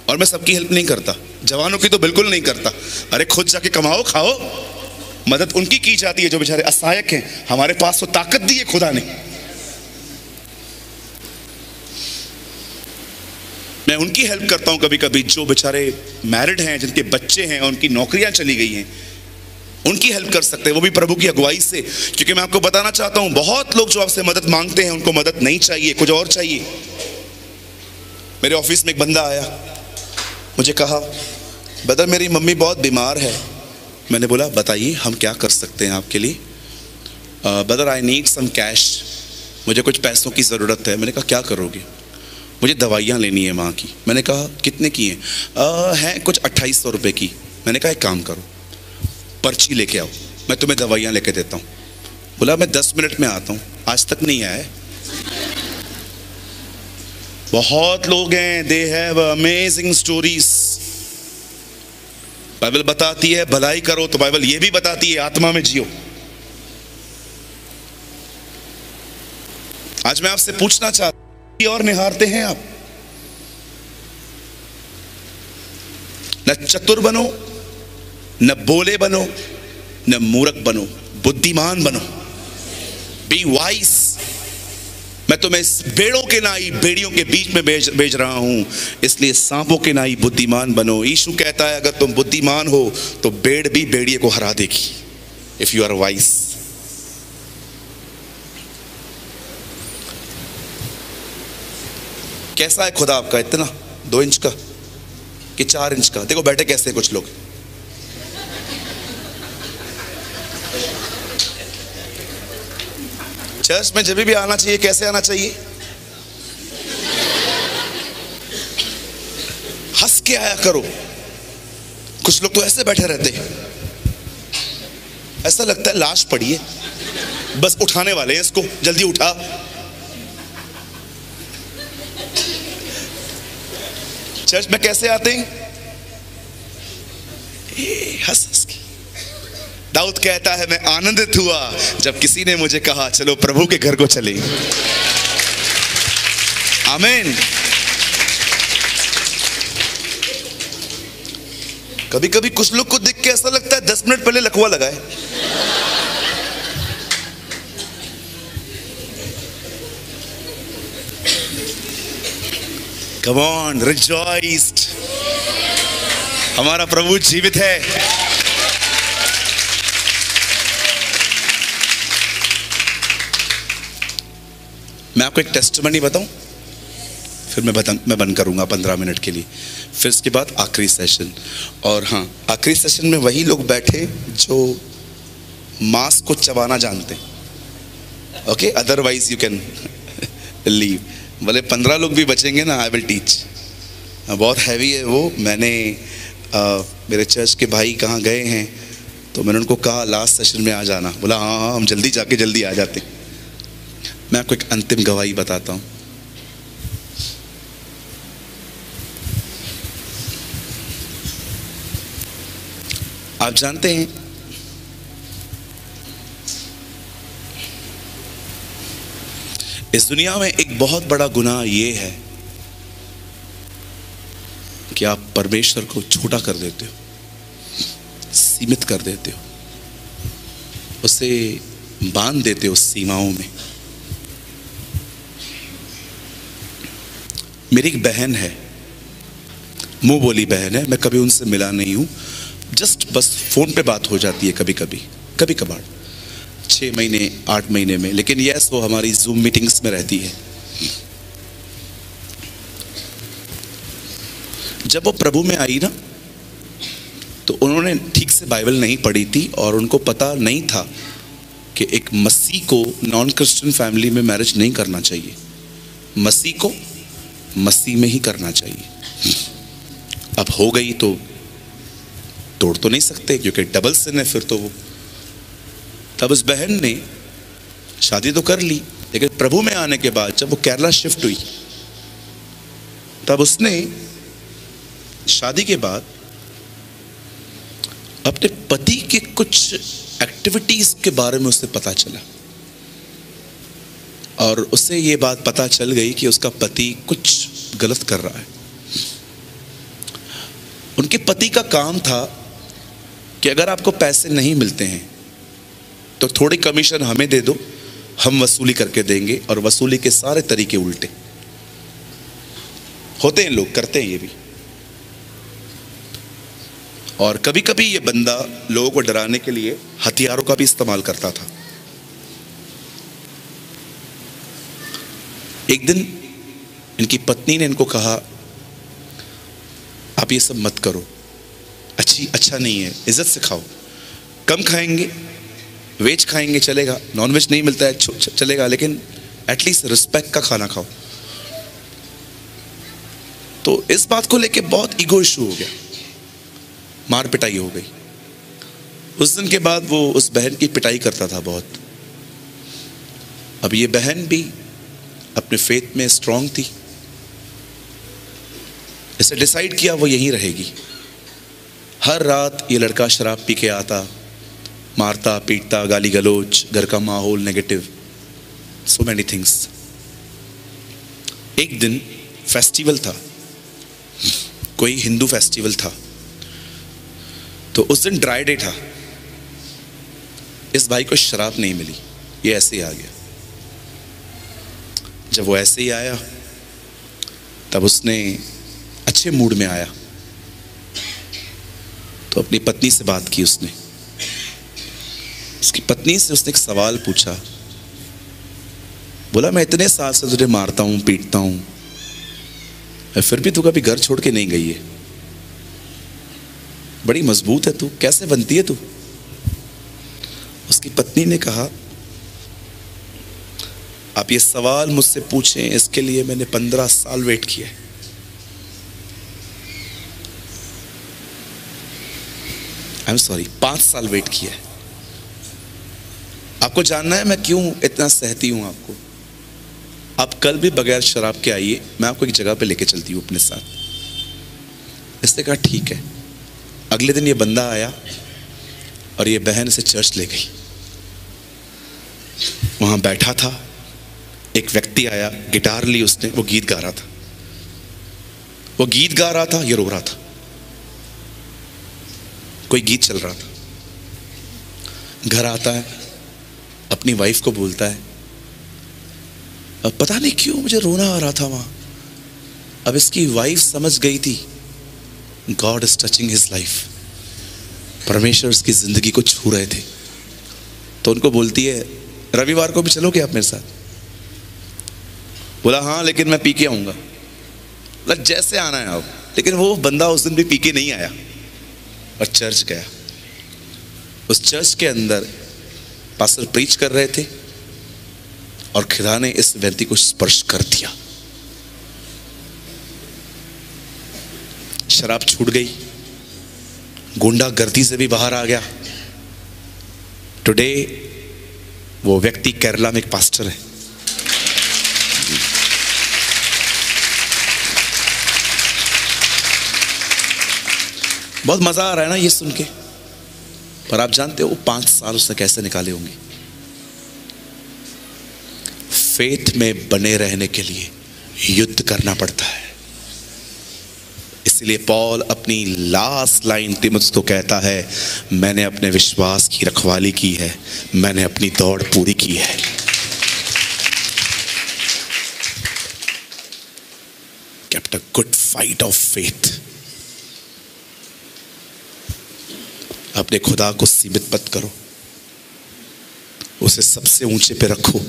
और मैं सबकी हेल्प नहीं करता, जवानों की तो बिल्कुल नहीं करता। अरे खुद जाके कमाओ, खाओ। मदद उनकी की जाती है जो बेचारे असहायक हैं। हमारे पास तो ताकत दी है खुदा ने। मैं उनकी हेल्प करता हूँ कभी कभी जो बेचारे मैरिड हैं, जिनके बच्चे हैं, उनकी नौकरियां चली गई हैं, उनकी हेल्प कर सकते हैं, वो भी प्रभु की अगुवाई से। क्योंकि मैं आपको बताना चाहता हूं, बहुत लोग जो आपसे मदद मांगते हैं उनको मदद नहीं चाहिए, कुछ और चाहिए। मेरे ऑफिस में एक बंदा आया, मुझे कहा ब्रदर मेरी मम्मी बहुत बीमार है। मैंने बोला बताइए हम क्या कर सकते हैं आपके लिए। Brother I need some cash, मुझे कुछ पैसों की ज़रूरत है। मैंने कहा क्या करोगे? मुझे दवाइयाँ लेनी है माँ की। मैंने कहा कितने की हैं? हैं कुछ 2800 रुपये की। मैंने कहा एक काम करो, पर्ची लेके आओ, मैं तुम्हें दवाइयाँ लेके देता हूँ। बोला मैं 10 मिनट में आता हूँ। आज तक नहीं आया। बहुत लोग हैं, they have amazing stories. Bible बताती है भलाई करो, तो बाइबल ये भी बताती है आत्मा में जियो। आज मैं आपसे पूछना चाहता हूं, और निहारते हैं आप? न चतुर बनो, न बोले बनो, न मूर्ख बनो, बुद्धिमान बनो। Be wise. मैं तुम्हें भेड़ों के नाई भेड़ियों के बीच में भेज रहा हूं, इसलिए सांपों के नाई बुद्धिमान बनो। यीशु कहता है अगर तुम बुद्धिमान हो तो भेड़ भी भेड़िए को हरा देगी, इफ यू आर वाइज। कैसा है खुदा आपका? इतना 2 इंच का कि 4 इंच का? देखो बैठे कैसे कुछ लोग। चर्च में जब भी आना चाहिए कैसे आना चाहिए? हंस के आया करो। कुछ लोग तो ऐसे बैठे रहते हैं, ऐसा लगता है लाश पड़ी है, बस उठाने वाले हैं इसको, जल्दी उठा। चर्च में कैसे आते हैं? हंस हंस के। दाऊद कहता है मैं आनंदित हुआ जब किसी ने मुझे कहा चलो प्रभु के घर को चले। आमीन। कभी कभी कुछ लोग को देख के ऐसा लगता है 10 मिनट पहले लकवा लगाए। Come on, rejoiced। हमारा प्रभु जीवित है। मैं आपको एक टेस्टिमनी बताऊं, फिर मैं बंद करूंगा 15 मिनट के लिए, फिर इसके बाद आखिरी सेशन। और हाँ, आखिरी सेशन में वही लोग बैठे जो मांस को चबाना जानते हैं। Okay, otherwise you can leave. भले 15 लोग भी बचेंगे ना, आई विल टीच। बहुत हैवी है वो। मैंने मेरे चर्च के भाई कहाँ गए हैं तो मैंने उनको कहा लास्ट सेशन में आ जाना। बोला हाँ हाँ, हम जल्दी जाके जल्दी आ जाते। मैं आपको एक अंतिम गवाही बताता हूँ। आप जानते हैं इस दुनिया में एक बहुत बड़ा गुनाह ये है कि आप परमेश्वर को छोटा कर देते हो, सीमित कर देते हो, उसे बांध देते हो सीमाओं में। मेरी एक बहन है, मुंह बोली बहन है, मैं कभी उनसे मिला नहीं हूं, जस्ट बस फोन पे बात हो जाती है कभी कभार, 6 महीने 8 महीने में। लेकिन यस, वो हमारी जूम मीटिंग्स में रहती है। जब वो प्रभु में आई ना, तो उन्होंने ठीक से बाइबल नहीं पढ़ी थी और उनको पता नहीं था कि एक मसीह को नॉन क्रिश्चियन फैमिली में मैरिज नहीं करना चाहिए, मसीह को मसीह में ही करना चाहिए। अब हो गई तो तोड़ तो नहीं सकते, क्योंकि डबल सिन है फिर तो वो। तब उस बहन ने शादी तो कर ली, लेकिन प्रभु में आने के बाद जब वो केरला शिफ्ट हुई, तब उसने शादी के बाद अपने पति के कुछ एक्टिविटीज के बारे में उसे पता चला और उसे ये बात पता चल गई कि उसका पति कुछ गलत कर रहा है। उनके पति का काम था कि अगर आपको पैसे नहीं मिलते हैं तो थोड़ी कमीशन हमें दे दो, हम वसूली करके देंगे। और वसूली के सारे तरीके उल्टे होते हैं, लोग करते हैं ये भी। और कभी कभी ये बंदा लोगों को डराने के लिए हथियारों का भी इस्तेमाल करता था। एक दिन इनकी पत्नी ने इनको कहा आप ये सब मत करो, अच्छा नहीं है, इज्जत से खाओ, कम खाएंगे, वेज खाएंगे चलेगा, नॉन वेज नहीं मिलता है चलेगा, लेकिन एटलीस्ट रिस्पेक्ट का खाना खाओ। तो इस बात को लेके बहुत ईगो इशू हो गया, मार पिटाई हो गई। उस दिन के बाद वो उस बहन की पिटाई करता था बहुत। अब ये बहन भी अपने फेथ में स्ट्रांग थी, इसे डिसाइड किया वो यहीं रहेगी। हर रात ये लड़का शराब पी के आता, मारता पीटता, गाली गलोच, घर का माहौल नेगेटिव, सो मैनी थिंग्स। एक दिन फेस्टिवल था, कोई हिंदू फेस्टिवल था, तो उस दिन ड्राई डे था। इस भाई को शराब नहीं मिली, ये ऐसे ही आ गया। जब वो ऐसे ही आया तब उसने अच्छे मूड में आया तो अपनी पत्नी से बात की उसने। उसकी पत्नी से उसने एक सवाल पूछा, बोला मैं इतने साल से तुझे मारता हूं पीटता हूं, फिर भी तू कभी घर छोड़ के नहीं गई है, बड़ी मजबूत है तू, कैसे बनती है तू? उसकी पत्नी ने कहा, आप ये सवाल मुझसे पूछें इसके लिए मैंने 15 साल वेट किया है। आई एम सॉरी, 5 साल वेट किया है। आपको जानना है मैं क्यों इतना सहती हूं आपको? आप कल भी बगैर शराब के आइए, मैं आपको एक जगह पे लेके चलती हूँ अपने साथ। इसने कहा ठीक है। अगले दिन ये बंदा आया और ये बहन इसे चर्च ले गई। वहां बैठा था, एक व्यक्ति आया, गिटार ली उसने, वो गीत गा रहा था, वो गीत गा रहा था, ये रो रहा था। कोई गीत चल रहा था। घर आता है, अपनी वाइफ को बोलता है, अब पता नहीं क्यों मुझे रोना आ रहा था वहां। अब इसकी वाइफ समझ गई थी, God is touching his life, परमेश्वर इसकी जिंदगी को छू रहे थे। तो उनको बोलती है, रविवार को भी चलोगे आप मेरे साथ? बोला हाँ, लेकिन मैं पी के आऊंगा। बोला जैसे आना है आप। लेकिन वो बंदा उस दिन भी पी के नहीं आया और चर्च गया। उस चर्च के अंदर पास्टर प्रीच कर रहे थे और खुदा ने इस व्यक्ति को स्पर्श कर दिया। शराब छूट गई, गुंडागर्दी से भी बाहर आ गया। टुडे वो व्यक्ति केरला में एक पास्टर है। बहुत मजा आ रहा है ना ये सुन के, पर आप जानते हो 5 साल उसने कैसे निकाले होंगे? फेथ में बने रहने के लिए युद्ध करना पड़ता है। इसलिए पॉल अपनी लास्ट लाइन तीमुथियुस को कहता है, मैंने अपने विश्वास की रखवाली की है, मैंने अपनी दौड़ पूरी की है। Kept a good fight of faith. अपने खुदा को सीमित मत करो, उसे सबसे ऊंचे पे रखो।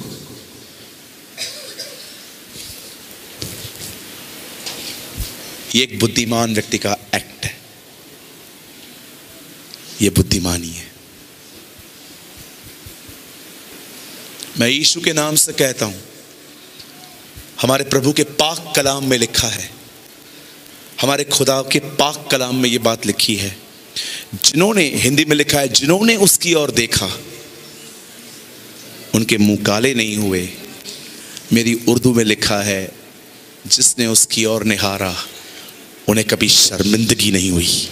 ये एक बुद्धिमान व्यक्ति का एक्ट है, ये बुद्धिमानी है। मैं यीशु के नाम से कहता हूं, हमारे प्रभु के पाक कलाम में लिखा है, हमारे खुदा के पाक कलाम में ये बात लिखी है, जिन्होंने, हिंदी में लिखा है, जिन्होंने उसकी ओर देखा उनके मुंह काले नहीं हुए। मेरी उर्दू में लिखा है, जिसने उसकी ओर निहारा उन्हें कभी शर्मिंदगी नहीं हुई।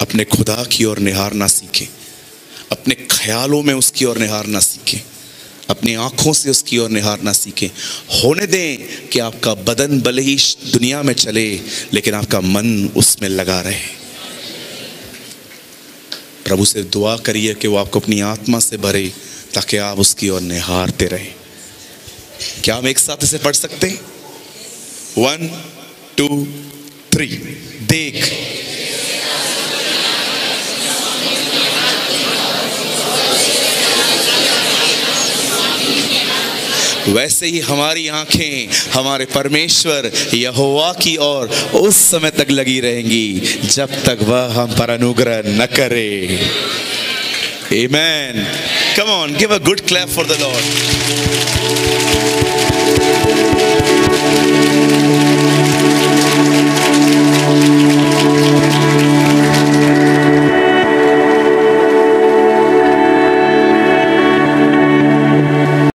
अपने खुदा की ओर निहारना सीखें, अपने ख्यालों में उसकी ओर निहारना सीखें, अपनी आंखों से उसकी ओर निहारना सीखें। होने दें कि आपका बदन भले ही दुनिया में चले, लेकिन आपका मन उसमें लगा रहे। प्रभु से दुआ करिए कि वो आपको अपनी आत्मा से भरे, ताकि आप उसकी ओर निहारते रहें। क्या हम एक साथ इसे पढ़ सकते हैं? 1 2 3। देख, वैसे ही हमारी आंखें हमारे परमेश्वर यहोवा की ओर उस समय तक लगी रहेंगी जब तक वह हम पर अनुग्रह न करे। Amen. Come on, give a good clap for the Lord.